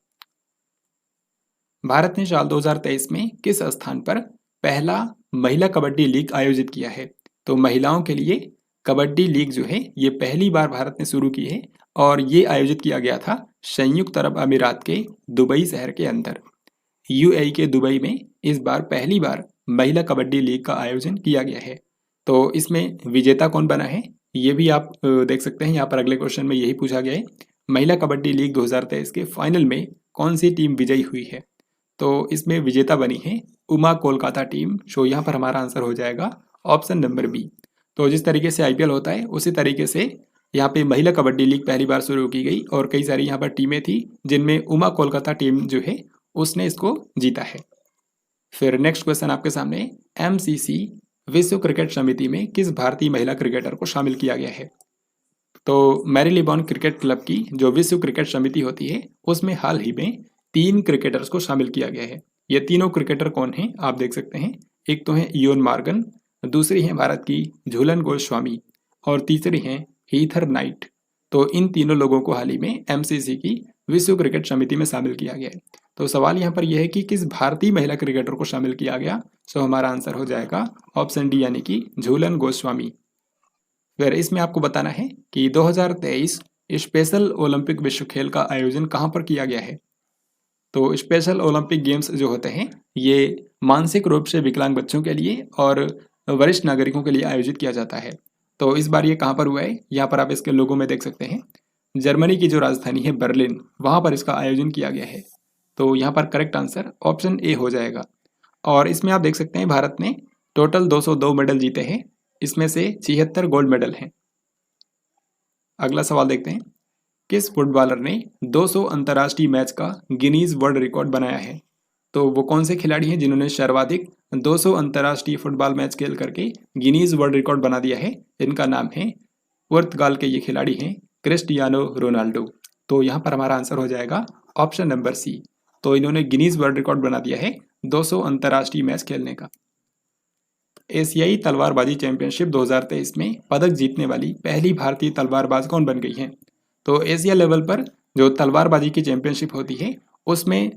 भारत ने साल 2023 में किस स्थान पर पहला महिला कबड्डी लीग आयोजित किया है? तो महिलाओं के लिए कबड्डी लीग जो है ये पहली बार भारत ने शुरू की है और ये आयोजित किया गया था संयुक्त अरब अमीरात के दुबई शहर के अंदर। यूएई के दुबई में इस बार पहली बार महिला कबड्डी लीग का आयोजन किया गया है। तो इसमें विजेता कौन बना है ये भी आप देख सकते हैं। यहाँ पर अगले क्वेश्चन में यही पूछा गया है, महिला कबड्डी लीग 2023 के फाइनल में कौन सी टीम विजयी हुई है? तो इसमें विजेता बनी है उमा कोलकाता टीम। सो यहाँ पर हमारा आंसर हो जाएगा ऑप्शन नंबर बी। तो जिस तरीके से आईपीएल होता है उसी तरीके से यहाँ पे महिला कबड्डी लीग पहली बार शुरू की गई और कई सारी यहाँ पर टीमें थी जिनमें उमा कोलकाता टीम जो है उसने इसको जीता है। फिर नेक्स्ट क्वेश्चन आपके सामने, एमसीसी विश्व क्रिकेट समिति में किस भारतीय महिला क्रिकेटर को शामिल किया गया है? तो मैरीलिबॉन क्रिकेट क्लब की जो विश्व क्रिकेट समिति होती है उसमें हाल ही में 3 क्रिकेटर्स को शामिल किया गया है। ये तीनों क्रिकेटर कौन हैं आप देख सकते हैं। एक तो है इयोन मॉर्गन, दूसरी है भारत की झूलन गोस्वामी और तीसरी हैं हीथर नाइट। तो इन तीनों लोगों को हाल ही में एमसीसी की विश्व क्रिकेट समिति में शामिल किया गया है। तो सवाल यहाँ पर यह है कि किस भारतीय महिला क्रिकेटर को शामिल किया गया? सो हमारा आंसर हो जाएगा ऑप्शन डी, यानी कि झूलन गोस्वामी। फिर इसमें आपको बताना है कि 2023 स्पेशल ओलंपिक विश्व खेल का आयोजन कहाँ पर किया गया है? तो स्पेशल ओलंपिक गेम्स जो होते हैं ये मानसिक रूप से विकलांग बच्चों के लिए और वरिष्ठ नागरिकों के लिए आयोजित किया जाता है। तो इस बार ये कहाँ पर हुआ है? यहाँ पर आप इसके लोगों में देख सकते हैं, जर्मनी की जो राजधानी है बर्लिन, वहाँ पर इसका आयोजन किया गया है। तो यहाँ पर करेक्ट आंसर ऑप्शन ए हो जाएगा। और इसमें आप देख सकते हैं भारत ने टोटल 202 मेडल जीते हैं, इसमें से 76 गोल्ड मेडल हैं। अगला सवाल देखते हैं, किस फुटबॉलर ने 200 अंतर्राष्ट्रीय मैच का गिनीज वर्ल्ड रिकॉर्ड बनाया है? तो वो कौन से खिलाड़ी हैं जिन्होंने सर्वाधिक 200 अंतर्राष्ट्रीय फुटबॉल मैच खेल करके गिनीज वर्ल्ड रिकॉर्ड बना दिया है? इनका नाम है, पुर्तगाल के ये खिलाड़ी हैं क्रिस्टियानो रोनाल्डो। तो यहाँ पर हमारा आंसर हो जाएगा ऑप्शन नंबर सी। तो इन्होंने गिनीज वर्ल्ड रिकॉर्ड बना दिया है 200 अंतर्राष्ट्रीय मैच खेलने का। एशियाई तलवारबाजी चैंपियनशिप 2023 में पदक जीतने वाली पहली भारतीय तलवारबाज कौन बन गई है? तो एशिया लेवल पर जो तलवारबाजी की चैंपियनशिप होती है उसमें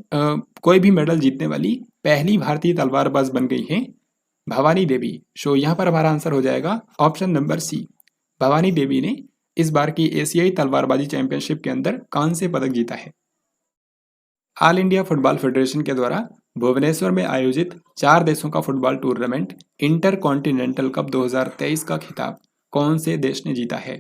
कोई भी मेडल जीतने वाली पहली भारतीय तलवारबाज बन गई है भवानी देवी। सो यहाँ पर हमारा आंसर हो जाएगा ऑप्शन नंबर सी। भवानी देवी ने इस बार की एशियाई तलवारबाजी चैंपियनशिप के अंदर कांस्य पदक जीता है। ऑल इंडिया फुटबॉल फेडरेशन के द्वारा भुवनेश्वर में आयोजित 4 देशों का football tournament inter continental cup 2023 का खिताब कौन से देश ने जीता है?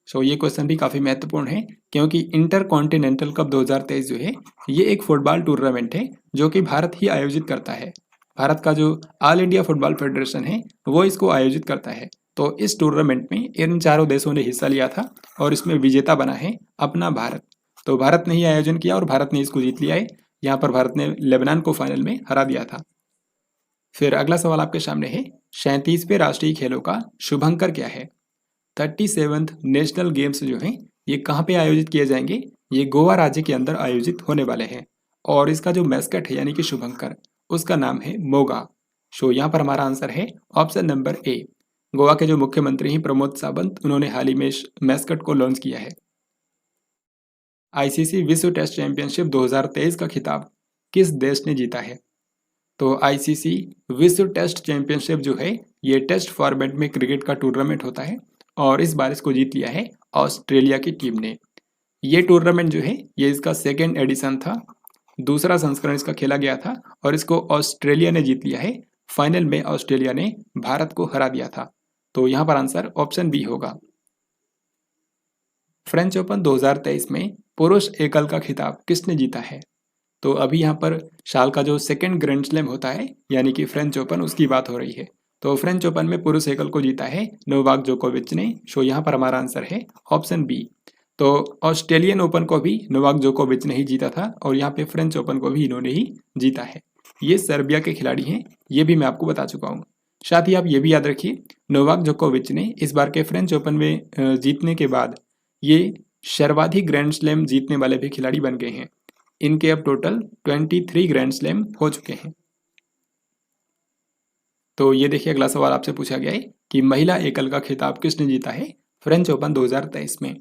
ये क्वेश्चन भी काफी महत्वपूर्ण है क्योंकि इंटर कॉन्टिनेंटल कप 2023 जो है ये एक फुटबॉल टूर्नामेंट है जो कि भारत ही आयोजित करता है। भारत का जो ऑल इंडिया फुटबॉल फेडरेशन है वो इसको आयोजित करता है। तो इस टूर्नामेंट में इन चारों देशों ने हिस्सा लिया था और इसमें विजेता बना है अपना भारत। तो भारत ने ही आयोजन किया और भारत ने इसको जीत लिया है। यहाँ पर भारत ने लेबनान को फाइनल में हरा दिया था। फिर अगला सवाल आपके सामने है, 37वें राष्ट्रीय खेलों का शुभंकर क्या है? 37th नेशनल गेम्स जो हैं ये कहाँ पे आयोजित किए जाएंगे? ये गोवा राज्य के अंदर आयोजित होने वाले हैं और इसका जो मैस्कट है यानी कि शुभंकर उसका नाम है मोगा। यहाँ पर हमारा आंसर है ऑप्शन नंबर ए। गोवा के जो मुख्यमंत्री हैं प्रमोद सावंत उन्होंने हाल ही में मैस्कट को लॉन्च किया है। आईसीसी विश्व टेस्ट चैंपियनशिप 2023 का खिताब किस देश ने जीता है? तो आईसीसी विश्व टेस्ट चैंपियनशिप जो है ये टेस्ट फॉर्मेट में क्रिकेट का टूर्नामेंट होता है और इस बार इसको जीत लिया है ऑस्ट्रेलिया की टीम ने। ये टूर्नामेंट जो है ये इसका 2nd एडिशन था, दूसरा संस्करण इसका खेला गया था और इसको ऑस्ट्रेलिया ने जीत लिया है। फाइनल में ऑस्ट्रेलिया ने भारत को हरा दिया था। तो यहाँ पर आंसर ऑप्शन बी होगा। फ्रेंच ओपन 2023 में पुरुष एकल का खिताब किसने जीता है? तो अभी यहाँ पर साल का जो 2nd ग्रैंड स्लैम होता है यानी कि फ्रेंच ओपन उसकी बात हो रही है। तो फ्रेंच ओपन में पुरुष एकल को जीता है नोवाक जोकोविच ने। यहाँ पर हमारा आंसर है ऑप्शन बी। तो ऑस्ट्रेलियन ओपन को भी नोवाक जोकोविच ने ही जीता था और यहाँ पे फ्रेंच ओपन को भी इन्होंने ही जीता है। ये सर्बिया के खिलाड़ी हैं, ये भी मैं आपको बता चुका हूँ। साथ ही आप ये भी याद रखिए नोवाक जोकोविच ने इस बार के फ्रेंच ओपन में जीतने के बाद ये सर्वाधिक ग्रैंड स्लैम जीतने वाले भी खिलाड़ी बन गए हैं। इनके अब टोटल 23 ग्रैंड स्लैम हो चुके हैं। तो ये देखिए अगला सवाल आपसे पूछा गया है कि महिला एकल का खिताब किसने जीता है फ्रेंच ओपन 2023 में?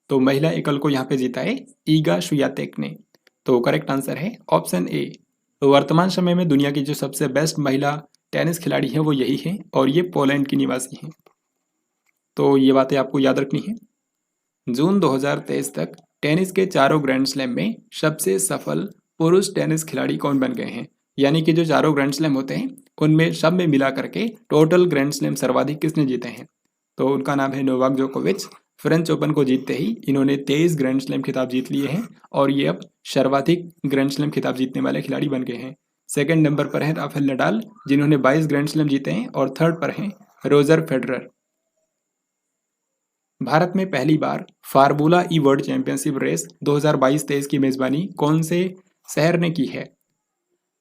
तो महिला एकल को यहाँ पे जीता है ईगा स्वियातेक ने। तो करेक्ट आंसर है ऑप्शन ए। तो वर्तमान समय में दुनिया की जो सबसे बेस्ट महिला टेनिस खिलाड़ी है वो यही है और ये पोलैंड की निवासी हैं। तो ये बातें आपको याद रखनी है। जून 2023 तक टेनिस के चारों ग्रैंड स्लैम में सबसे सफल पुरुष टेनिस खिलाड़ी कौन बन गए हैं? यानी कि जो चारों ग्रैंड स्लैम होते हैं उनमें सब में मिला करके टोटल ग्रैंड स्लैम सर्वाधिक किसने जीते हैं? तो उनका नाम है नोवाक जोकोविच। फ्रेंच ओपन को जीतते ही इन्होंने 23 ग्रैंड स्लैम खिताब जीत लिए हैं और ये अब सर्वाधिक ग्रैंड स्लैम खिताब जीतने वाले खिलाड़ी बन गए हैं। 2nd नंबर पर है राफेल नडाल जिन्होंने 22 ग्रैंड स्लैम जीते हैं और 3rd पर हैं रोजर फेडरर। भारत में पहली बार फार्मूला ई वर्ल्ड चैंपियनशिप रेस 2022-23 की मेजबानी कौन से शहर ने की है?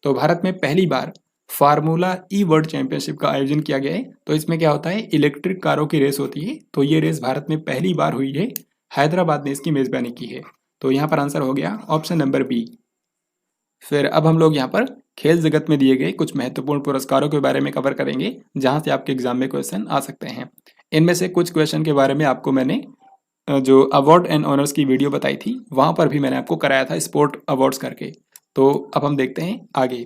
तो भारत में पहली बार फार्मूला ई वर्ल्ड चैंपियनशिप का आयोजन किया गया है। तो इसमें क्या होता है, इलेक्ट्रिक कारों की रेस होती है। तो ये रेस भारत में पहली बार हुई है, हैदराबाद ने इसकी मेजबानी की है। तो यहाँ पर आंसर हो गया ऑप्शन नंबर बी। फिर अब हम लोग यहाँ पर खेल जगत में दिए गए कुछ महत्वपूर्ण पुरस्कारों के बारे में कवर करेंगे जहाँ से आपके एग्जाम में क्वेश्चन आ सकते हैं। इनमें से कुछ क्वेश्चन के बारे में आपको मैंने जो अवार्ड एंड ऑनर्स की वीडियो बताई थी वहाँ पर भी मैंने आपको कराया था स्पोर्ट अवार्ड्स करके। तो अब हम देखते हैं आगे।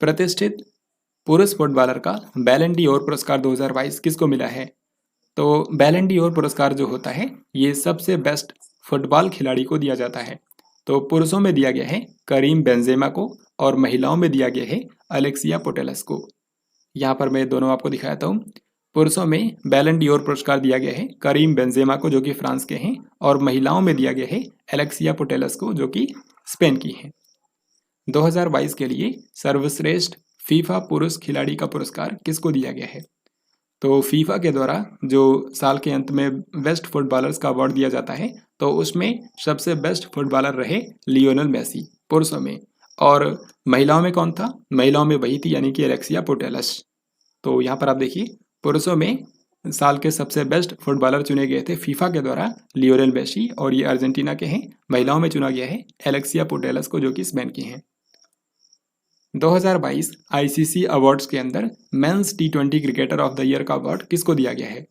प्रतिष्ठित पुरुष फुटबॉलर का बैलन डी ओर पुरस्कार 2022 किसको मिला है? तो बैलन डी ओर पुरस्कार जो होता है ये सबसे बेस्ट फुटबॉल खिलाड़ी को दिया जाता है। तो पुरुषों में दिया गया है करीम बेंजेमा को और महिलाओं में दिया गया है अलेक्सिया पुटेलस को। यहाँ पर मैं दोनों आपको दिखाता हूँ। पुरुषों में बैलन डी ओर पुरस्कार दिया गया है करीम बेंजेमा को जो कि फ्रांस के हैं और महिलाओं में दिया गया है अलेक्सिया पुटेलस को जो कि स्पेन की हैं। 2022 के लिए सर्वश्रेष्ठ फीफा पुरुष खिलाड़ी का पुरस्कार किसको दिया गया है? तो फीफा के द्वारा जो साल के अंत में बेस्ट फुटबॉलर्स का अवार्ड दिया जाता है तो उसमें सबसे बेस्ट फुटबॉलर रहे लियोनेल मेसी पुरुषों में, और महिलाओं में कौन था? महिलाओं में वही थी यानी कि अलेक्सिया पुटेलस। तो यहाँ पर आप देखिए पुरुषों में साल के सबसे बेस्ट फुटबॉलर चुने गए थे फीफा के द्वारा लियोनेल मेसी, और ये अर्जेंटीना के हैं। महिलाओं में चुना गया है एलेक्सिया पुटेलस को, जो कि स्पेन की हैं। 2022 आईसीसी अवार्ड्स के अंदर मेंस टी20 क्रिकेटर ऑफ द ईयर का अवार्ड किसको दिया गया है?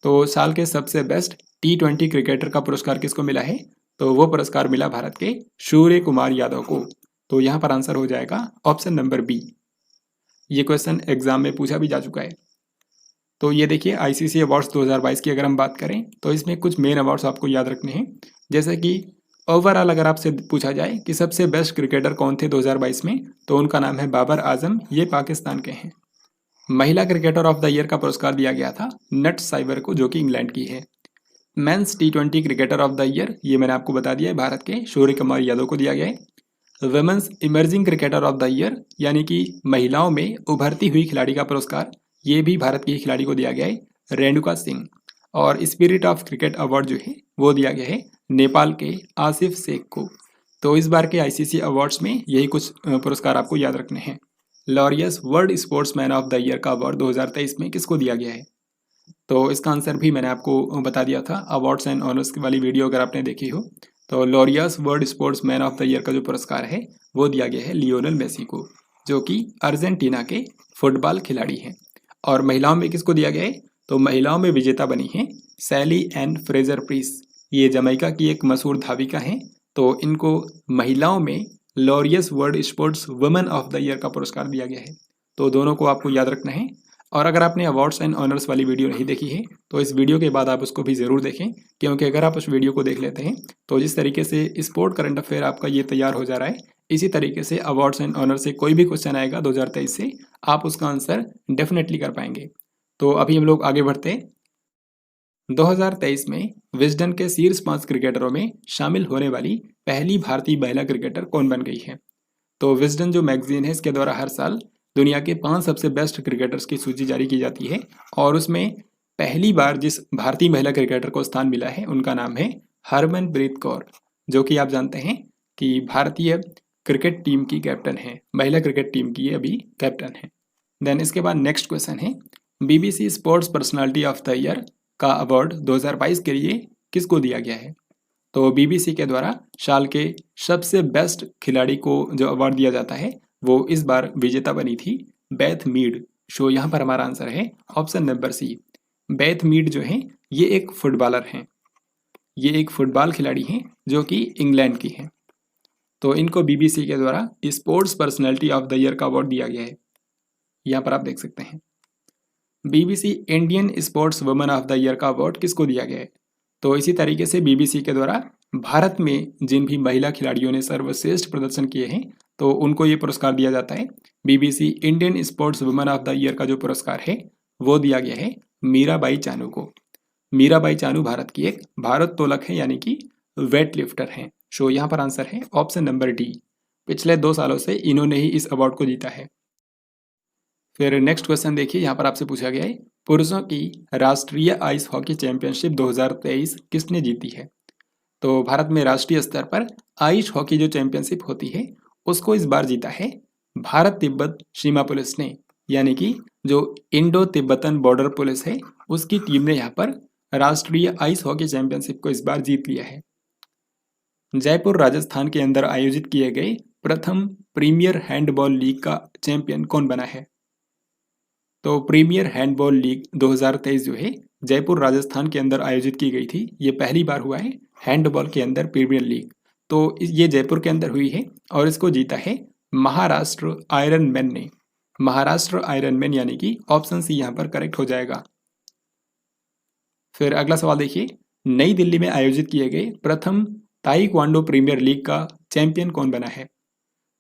तो साल के सबसे बेस्ट टी20 क्रिकेटर का पुरस्कार किसको मिला है? तो वो पुरस्कार मिला भारत के सूर्य कुमार यादव को। तो यहाँ पर आंसर हो जाएगा ऑप्शन नंबर बी। ये क्वेश्चन एग्जाम में पूछा भी जा चुका है। तो ये देखिए आईसीसी अवार्ड्स 2022 की अगर हम बात करें तो इसमें कुछ मेन अवार्ड्स आपको याद रखने हैं। जैसे कि ओवरऑल अगर आपसे पूछा जाए कि सबसे बेस्ट क्रिकेटर कौन थे 2022 में, तो उनका नाम है बाबर आजम, ये पाकिस्तान के हैं। महिला क्रिकेटर ऑफ द ईयर का पुरस्कार दिया गया था नट साइबर को, जो कि इंग्लैंड की है। मेंस टी20 क्रिकेटर ऑफ द ईयर, ये मैंने आपको बता दिया है, भारत के सूर्य कुमार यादव को दिया गया है। Women's emerging cricketer of the year, यानी कि महिलाओं में उभरती हुई खिलाड़ी का पुरस्कार, ये भी भारत की खिलाड़ी को दिया गया है, रेणुका सिंह। और स्पिरिट ऑफ क्रिकेट अवार्ड जो है वो दिया गया है नेपाल के आसिफ शेख को। तो इस बार के आईसीसी अवार्ड्स में यही कुछ पुरस्कार आपको याद रखने हैं। Laureus world sportsman of the year का अवार्ड 2023 में किसको दिया गया है? तो इसका आंसर भी मैंने आपको बता दिया था अवार्ड्स एंड ऑनर्स वाली वीडियो अगर आपने देखी हो। तो Laureus world sportsman of the year का जो पुरस्कार है वो दिया गया है लियोनेल मेसी को, जो कि अर्जेंटीना के फुटबॉल खिलाड़ी हैं। और महिलाओं में किसको दिया गया है? तो महिलाओं में विजेता बनी है सैली एन फ्रेजर प्रीस, ये जमैका की एक मशहूर धाविका हैं। तो इनको महिलाओं में Laureus world sports women of the year का पुरस्कार दिया गया है। तो दोनों को आपको याद रखना है। और अगर आपने अवार्ड्स एंड ऑनर्स वाली वीडियो नहीं देखी है तो इस वीडियो के बाद आप उसको भी ज़रूर देखें, क्योंकि अगर आप उस वीडियो को देख लेते हैं तो जिस तरीके से स्पोर्ट करंट अफेयर आपका ये तैयार हो जा रहा है, इसी तरीके से अवार्ड्स एंड ऑनर से कोई भी क्वेश्चन आएगा 2023 से, आप उसका आंसर डेफिनेटली कर पाएंगे। तो अभी हम लोग आगे बढ़ते हैं। 2023 में विजडन के शीर्ष 5 क्रिकेटरों में शामिल होने वाली पहली भारतीय महिला क्रिकेटर कौन बन गई है? तो विजडन जो मैगजीन है इसके द्वारा हर साल दुनिया के 5 सबसे बेस्ट क्रिकेटर्स की सूची जारी की जाती है, और उसमें पहली बार जिस भारतीय महिला क्रिकेटर को स्थान मिला है उनका नाम है हरमनप्रीत कौर, जो कि आप जानते हैं कि भारतीय क्रिकेट टीम की कैप्टन है, महिला क्रिकेट टीम की ये अभी कैप्टन है। देन इसके बाद नेक्स्ट क्वेश्चन है, BBC sports personality of the year का अवार्ड 2022 के लिए किसको दिया गया है? तो बीबीसी के द्वारा साल के सबसे बेस्ट खिलाड़ी को जो अवार्ड दिया जाता है वो इस बार विजेता बनी थी बेथ मीड। सो यहाँ पर हमारा आंसर है option number C. Beth Mead जो है ये एक फुटबॉलर हैं, ये एक फुटबॉल खिलाड़ी हैं जो कि इंग्लैंड की हैं। तो इनको बीबीसी के द्वारा sports personality of the year का अवार्ड दिया गया है, यहाँ पर आप देख सकते हैं। BBC Indian sports women of the year का अवार्ड किसको दिया गया है? तो इसी तरीके से बीबीसी के द्वारा भारत में जिन भी महिला खिलाड़ियों ने सर्वश्रेष्ठ प्रदर्शन किए हैं तो उनको ये पुरस्कार दिया जाता है। BBC Indian sports women of the year का जो पुरस्कार है वो दिया गया है मीराबाई चानू को। मीराबाई चानू भारत की एक भारोत्तोलक है, यानी कि वेट लिफ्टर हैं। सो यहाँ पर आंसर है ऑप्शन नंबर डी। पिछले 2 सालों से इन्होंने ही इस अवार्ड को जीता है। फिर नेक्स्ट क्वेश्चन देखिए, यहाँ पर आपसे पूछा गया है पुरुषों की राष्ट्रीय आइस हॉकी चैंपियनशिप 2023 किसने जीती है? तो भारत में राष्ट्रीय स्तर पर आइस हॉकी जो चैंपियनशिप होती है उसको इस बार जीता है भारत तिब्बत सीमा पुलिस ने, यानी कि जो इंडो तिब्बतन बॉर्डर पुलिस है उसकी टीम ने यहाँ पर राष्ट्रीय आइस हॉकी चैंपियनशिप को इस बार जीत लिया है। जयपुर राजस्थान के अंदर आयोजित किए गए प्रथम प्रीमियर हैंडबॉल लीग का चैंपियन कौन बना है? तो प्रीमियर हैंडबॉल लीग 2023 जो है जयपुर राजस्थान के अंदर आयोजित की गई थी। ये पहली बार हुआ है हैंडबॉल के अंदर प्रीमियर लीग, तो ये जयपुर के अंदर हुई है और इसको जीता है महाराष्ट्र आयरन मैन ने। महाराष्ट्र आयरन मैन, यानी कि ऑप्शन सी यहाँ पर करेक्ट हो जाएगा। फिर अगला सवाल देखिए, नई दिल्ली में आयोजित किए गए प्रथम ताइक्वांडो प्रीमियर लीग का चैंपियन कौन बना है?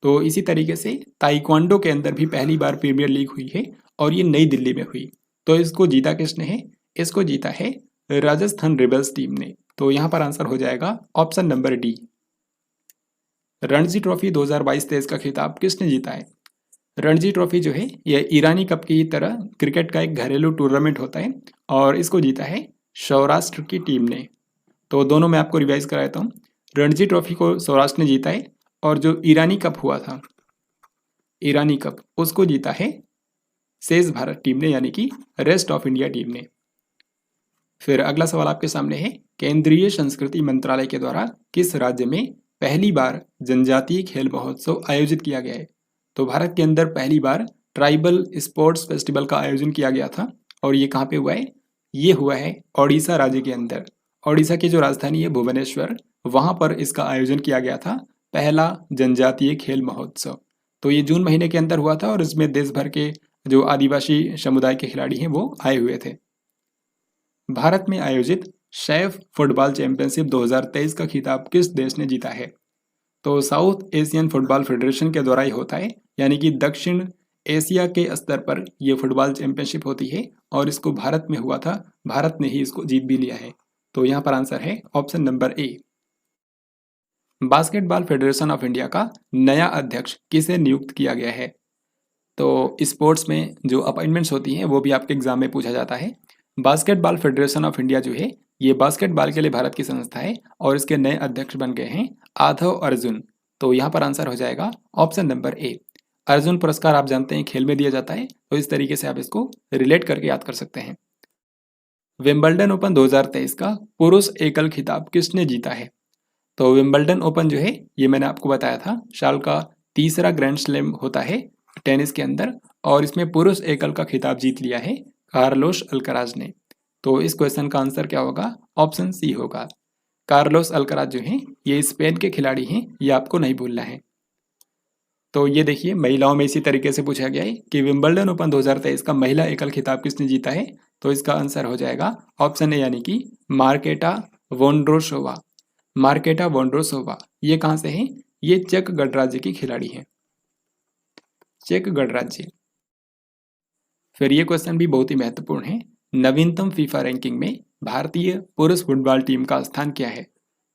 तो इसी तरीके से ताइक्वांडो के अंदर भी पहली बार प्रीमियर लीग हुई है और ये नई दिल्ली में हुई। तो इसको जीता किसने है? इसको जीता है राजस्थान रिबल्स टीम ने। तो यहाँ पर आंसर हो जाएगा option number D. Ranji trophy 2022-23 का खिताब किसने जीता है? रणजी ट्रॉफी जो है यह ईरानी कप की तरह क्रिकेट का एक घरेलू टूर्नामेंट होता है और इसको जीता है सौराष्ट्र की टीम ने। तो दोनों मैं आपको रिवाइज करा देता हूँ। रणजी ट्रॉफी को सौराष्ट्र ने जीता है और जो ईरानी कप हुआ था, ईरानी कप, उसको जीता है शेष भारत टीम ने, यानी कि रेस्ट ऑफ इंडिया टीम ने। फिर अगला सवाल आपके सामने है, केंद्रीय संस्कृति मंत्रालय के द्वारा किस राज्य में पहली बार जनजातीय खेल महोत्सव आयोजित किया गया है? तो भारत के अंदर पहली बार ट्राइबल स्पोर्ट्स फेस्टिवल का आयोजन किया गया था और ये कहाँ पे हुआ है? ये हुआ है ओडिशा राज्य के अंदर। ओडिशा की जो राजधानी है भुवनेश्वर, वहां पर इसका आयोजन किया गया था, पहला जनजातीय खेल महोत्सव। तो ये जून महीने के अंदर हुआ था और इसमें देश भर के जो आदिवासी समुदाय के खिलाड़ी हैं वो आए हुए थे। भारत में आयोजित सैफ फुटबॉल चैंपियनशिप 2023 का खिताब किस देश ने जीता है? तो साउथ एशियन फुटबॉल फेडरेशन के द्वारा ही होता है, यानी कि दक्षिण एशिया के स्तर पर यह फुटबॉल चैंपियनशिप होती है और इसको भारत में हुआ था, भारत ने ही इसको जीत भी लिया है। तो यहाँ पर आंसर है option number A. Basketball federation of India का नया अध्यक्ष किसे नियुक्त किया गया है? तो स्पोर्ट्स में जो अपॉइंटमेंट्स होती हैं वो भी आपके एग्जाम में पूछा जाता है। बास्केटबॉल फेडरेशन ऑफ इंडिया जो है ये बास्केटबॉल के लिए भारत की संस्था है और इसके नए अध्यक्ष बन गए हैं आथव अर्जुन। तो यहाँ पर आंसर हो जाएगा ऑप्शन नंबर ए। अर्जुन पुरस्कार आप जानते हैं खेल में दिया जाता है, तो इस तरीके से आप इसको रिलेट करके याद कर सकते हैं। विंबलडन ओपन 2023 का पुरुष एकल खिताब किसने जीता है? तो विंबलडन ओपन जो है ये मैंने आपको बताया था, साल का तीसरा ग्रैंड स्लैम होता है टेनिस के अंदर और इसमें पुरुष एकल का खिताब जीत लिया है कार्लोस अल्कराज ने। तो इस क्वेश्चन का आंसर क्या होगा? ऑप्शन सी होगा। कार्लोस अल्कराज जो हैं ये स्पेन के खिलाड़ी हैं, ये आपको नहीं भूलना है। तो ये देखिए महिलाओं में इसी तरीके से पूछा गया है कि विंबलडन ओपन 2023 का महिला एकल खिताब किसने जीता है? तो इसका आंसर हो जाएगा ऑप्शन ए, यानी कि मार्केटा वोंड्रोसोवा। मार्केटा वोंड्रोसोवा ये कहाँ से है? ये चेक गणराज्य की खिलाड़ी है, चेक गणराज्य। फिर ये क्वेश्चन भी बहुत ही महत्वपूर्ण है, नवीनतम फीफा रैंकिंग में भारतीय पुरुष फुटबॉल टीम का स्थान क्या है?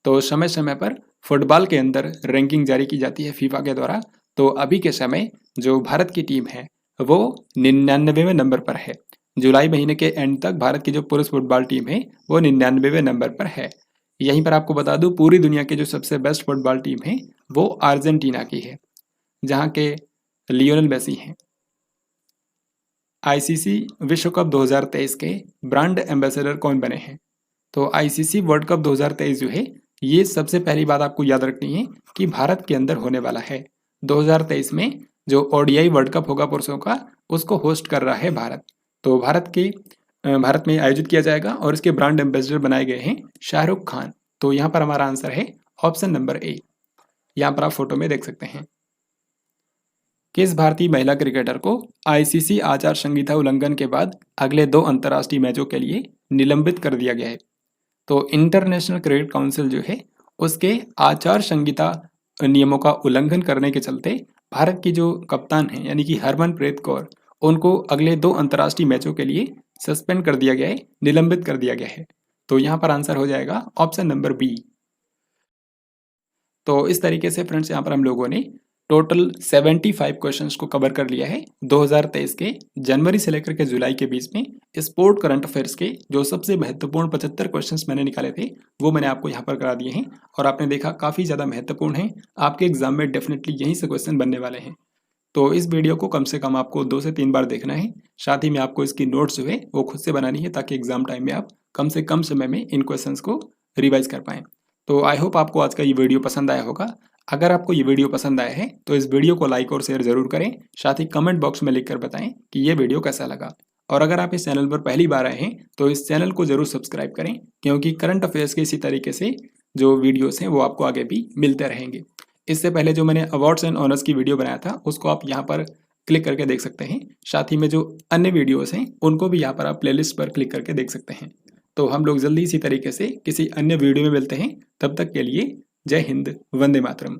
तो समय समय पर फुटबॉल के अंदर रैंकिंग जारी की जाती है फीफा के द्वारा। तो अभी के समय जो भारत की टीम है वो 99वें नंबर पर है। जुलाई महीने के एंड तक भारत की जो पुरुष फुटबॉल टीम है वो 99वें नंबर पर है। यहीं पर आपको बता दूं पूरी दुनिया की जो सबसे बेस्ट फुटबॉल टीम है वो अर्जेंटीना की है, जहाँ के लियोनेल मेसी हैं। आईसीसी विश्व कप 2023 के ब्रांड एम्बेसडर कौन बने हैं? तो आईसीसी वर्ल्ड कप 2023 जो है ये सबसे पहली बात आपको याद रखनी है कि भारत के अंदर होने वाला है। 2023 में जो ओडीआई वर्ल्ड कप होगा पुरुषों का, उसको होस्ट कर रहा है भारत। तो भारत में आयोजित किया जाएगा और इसके ब्रांड एम्बेसडर बनाए गए हैं शाहरुख खान। तो यहाँ पर हमारा आंसर है ऑप्शन नंबर ए। यहाँ पर आप फोटो में देख सकते हैं। किस भारतीय महिला क्रिकेटर को आईसीसी आचार संहिता उल्लंघन के बाद अगले 2 अंतर्राष्ट्रीय मैचों के लिए निलंबित कर दिया गया है? तो इंटरनेशनल क्रिकेट काउंसिल जो है उसके आचार संहिता नियमों का उल्लंघन करने के चलते भारत की जो कप्तान है यानी कि हरमनप्रीत कौर, उनको अगले 2 अंतर्राष्ट्रीय मैचों के लिए सस्पेंड कर दिया गया है, निलंबित कर दिया गया है। तो यहाँ पर आंसर हो जाएगा ऑप्शन नंबर बी। तो इस तरीके से फ्रेंड्स यहाँ पर हम लोगों ने टोटल 75 क्वेश्चंस को कवर कर लिया है 2023 के जनवरी से लेकर के जुलाई के बीच में। स्पोर्ट करंट अफेयर्स के जो सबसे महत्वपूर्ण 75 क्वेश्चंस मैंने निकाले थे वो मैंने आपको यहाँ पर करा दिए हैं और आपने देखा काफ़ी ज़्यादा महत्वपूर्ण है, आपके एग्जाम में डेफिनेटली यहीं से क्वेश्चन बनने वाले हैं। तो इस वीडियो को कम से कम आपको 2 से 3 बार देखना है, साथ ही में आपको इसकी नोट्स जो है वो खुद से बनानी है ताकि एग्जाम टाइम में आप कम से कम समय में इन क्वेश्चंस को रिवाइज कर पाएँ। तो आई होप आपको आज का ये वीडियो पसंद आया होगा। अगर आपको ये वीडियो पसंद आया है तो इस वीडियो को लाइक और शेयर जरूर करें, साथ ही कमेंट बॉक्स में लिखकर बताएं कि ये वीडियो कैसा लगा। और अगर आप इस चैनल पर पहली बार आए हैं तो इस चैनल को जरूर सब्सक्राइब करें, क्योंकि करंट अफेयर्स के इसी तरीके से जो वीडियोस हैं वो आपको आगे भी मिलते रहेंगे। इससे पहले जो मैंने अवार्ड्स एंड ऑनर्स की वीडियो बनाया था उसको आप यहाँ पर क्लिक करके देख सकते हैं, साथ ही में जो अन्य वीडियोस हैं उनको भी यहाँ पर आप प्लेलिस्ट पर क्लिक करके देख सकते हैं। तो हम लोग जल्दी इसी तरीके से किसी अन्य वीडियो में मिलते हैं, तब तक के लिए जय हिंद, वंदे मातरम।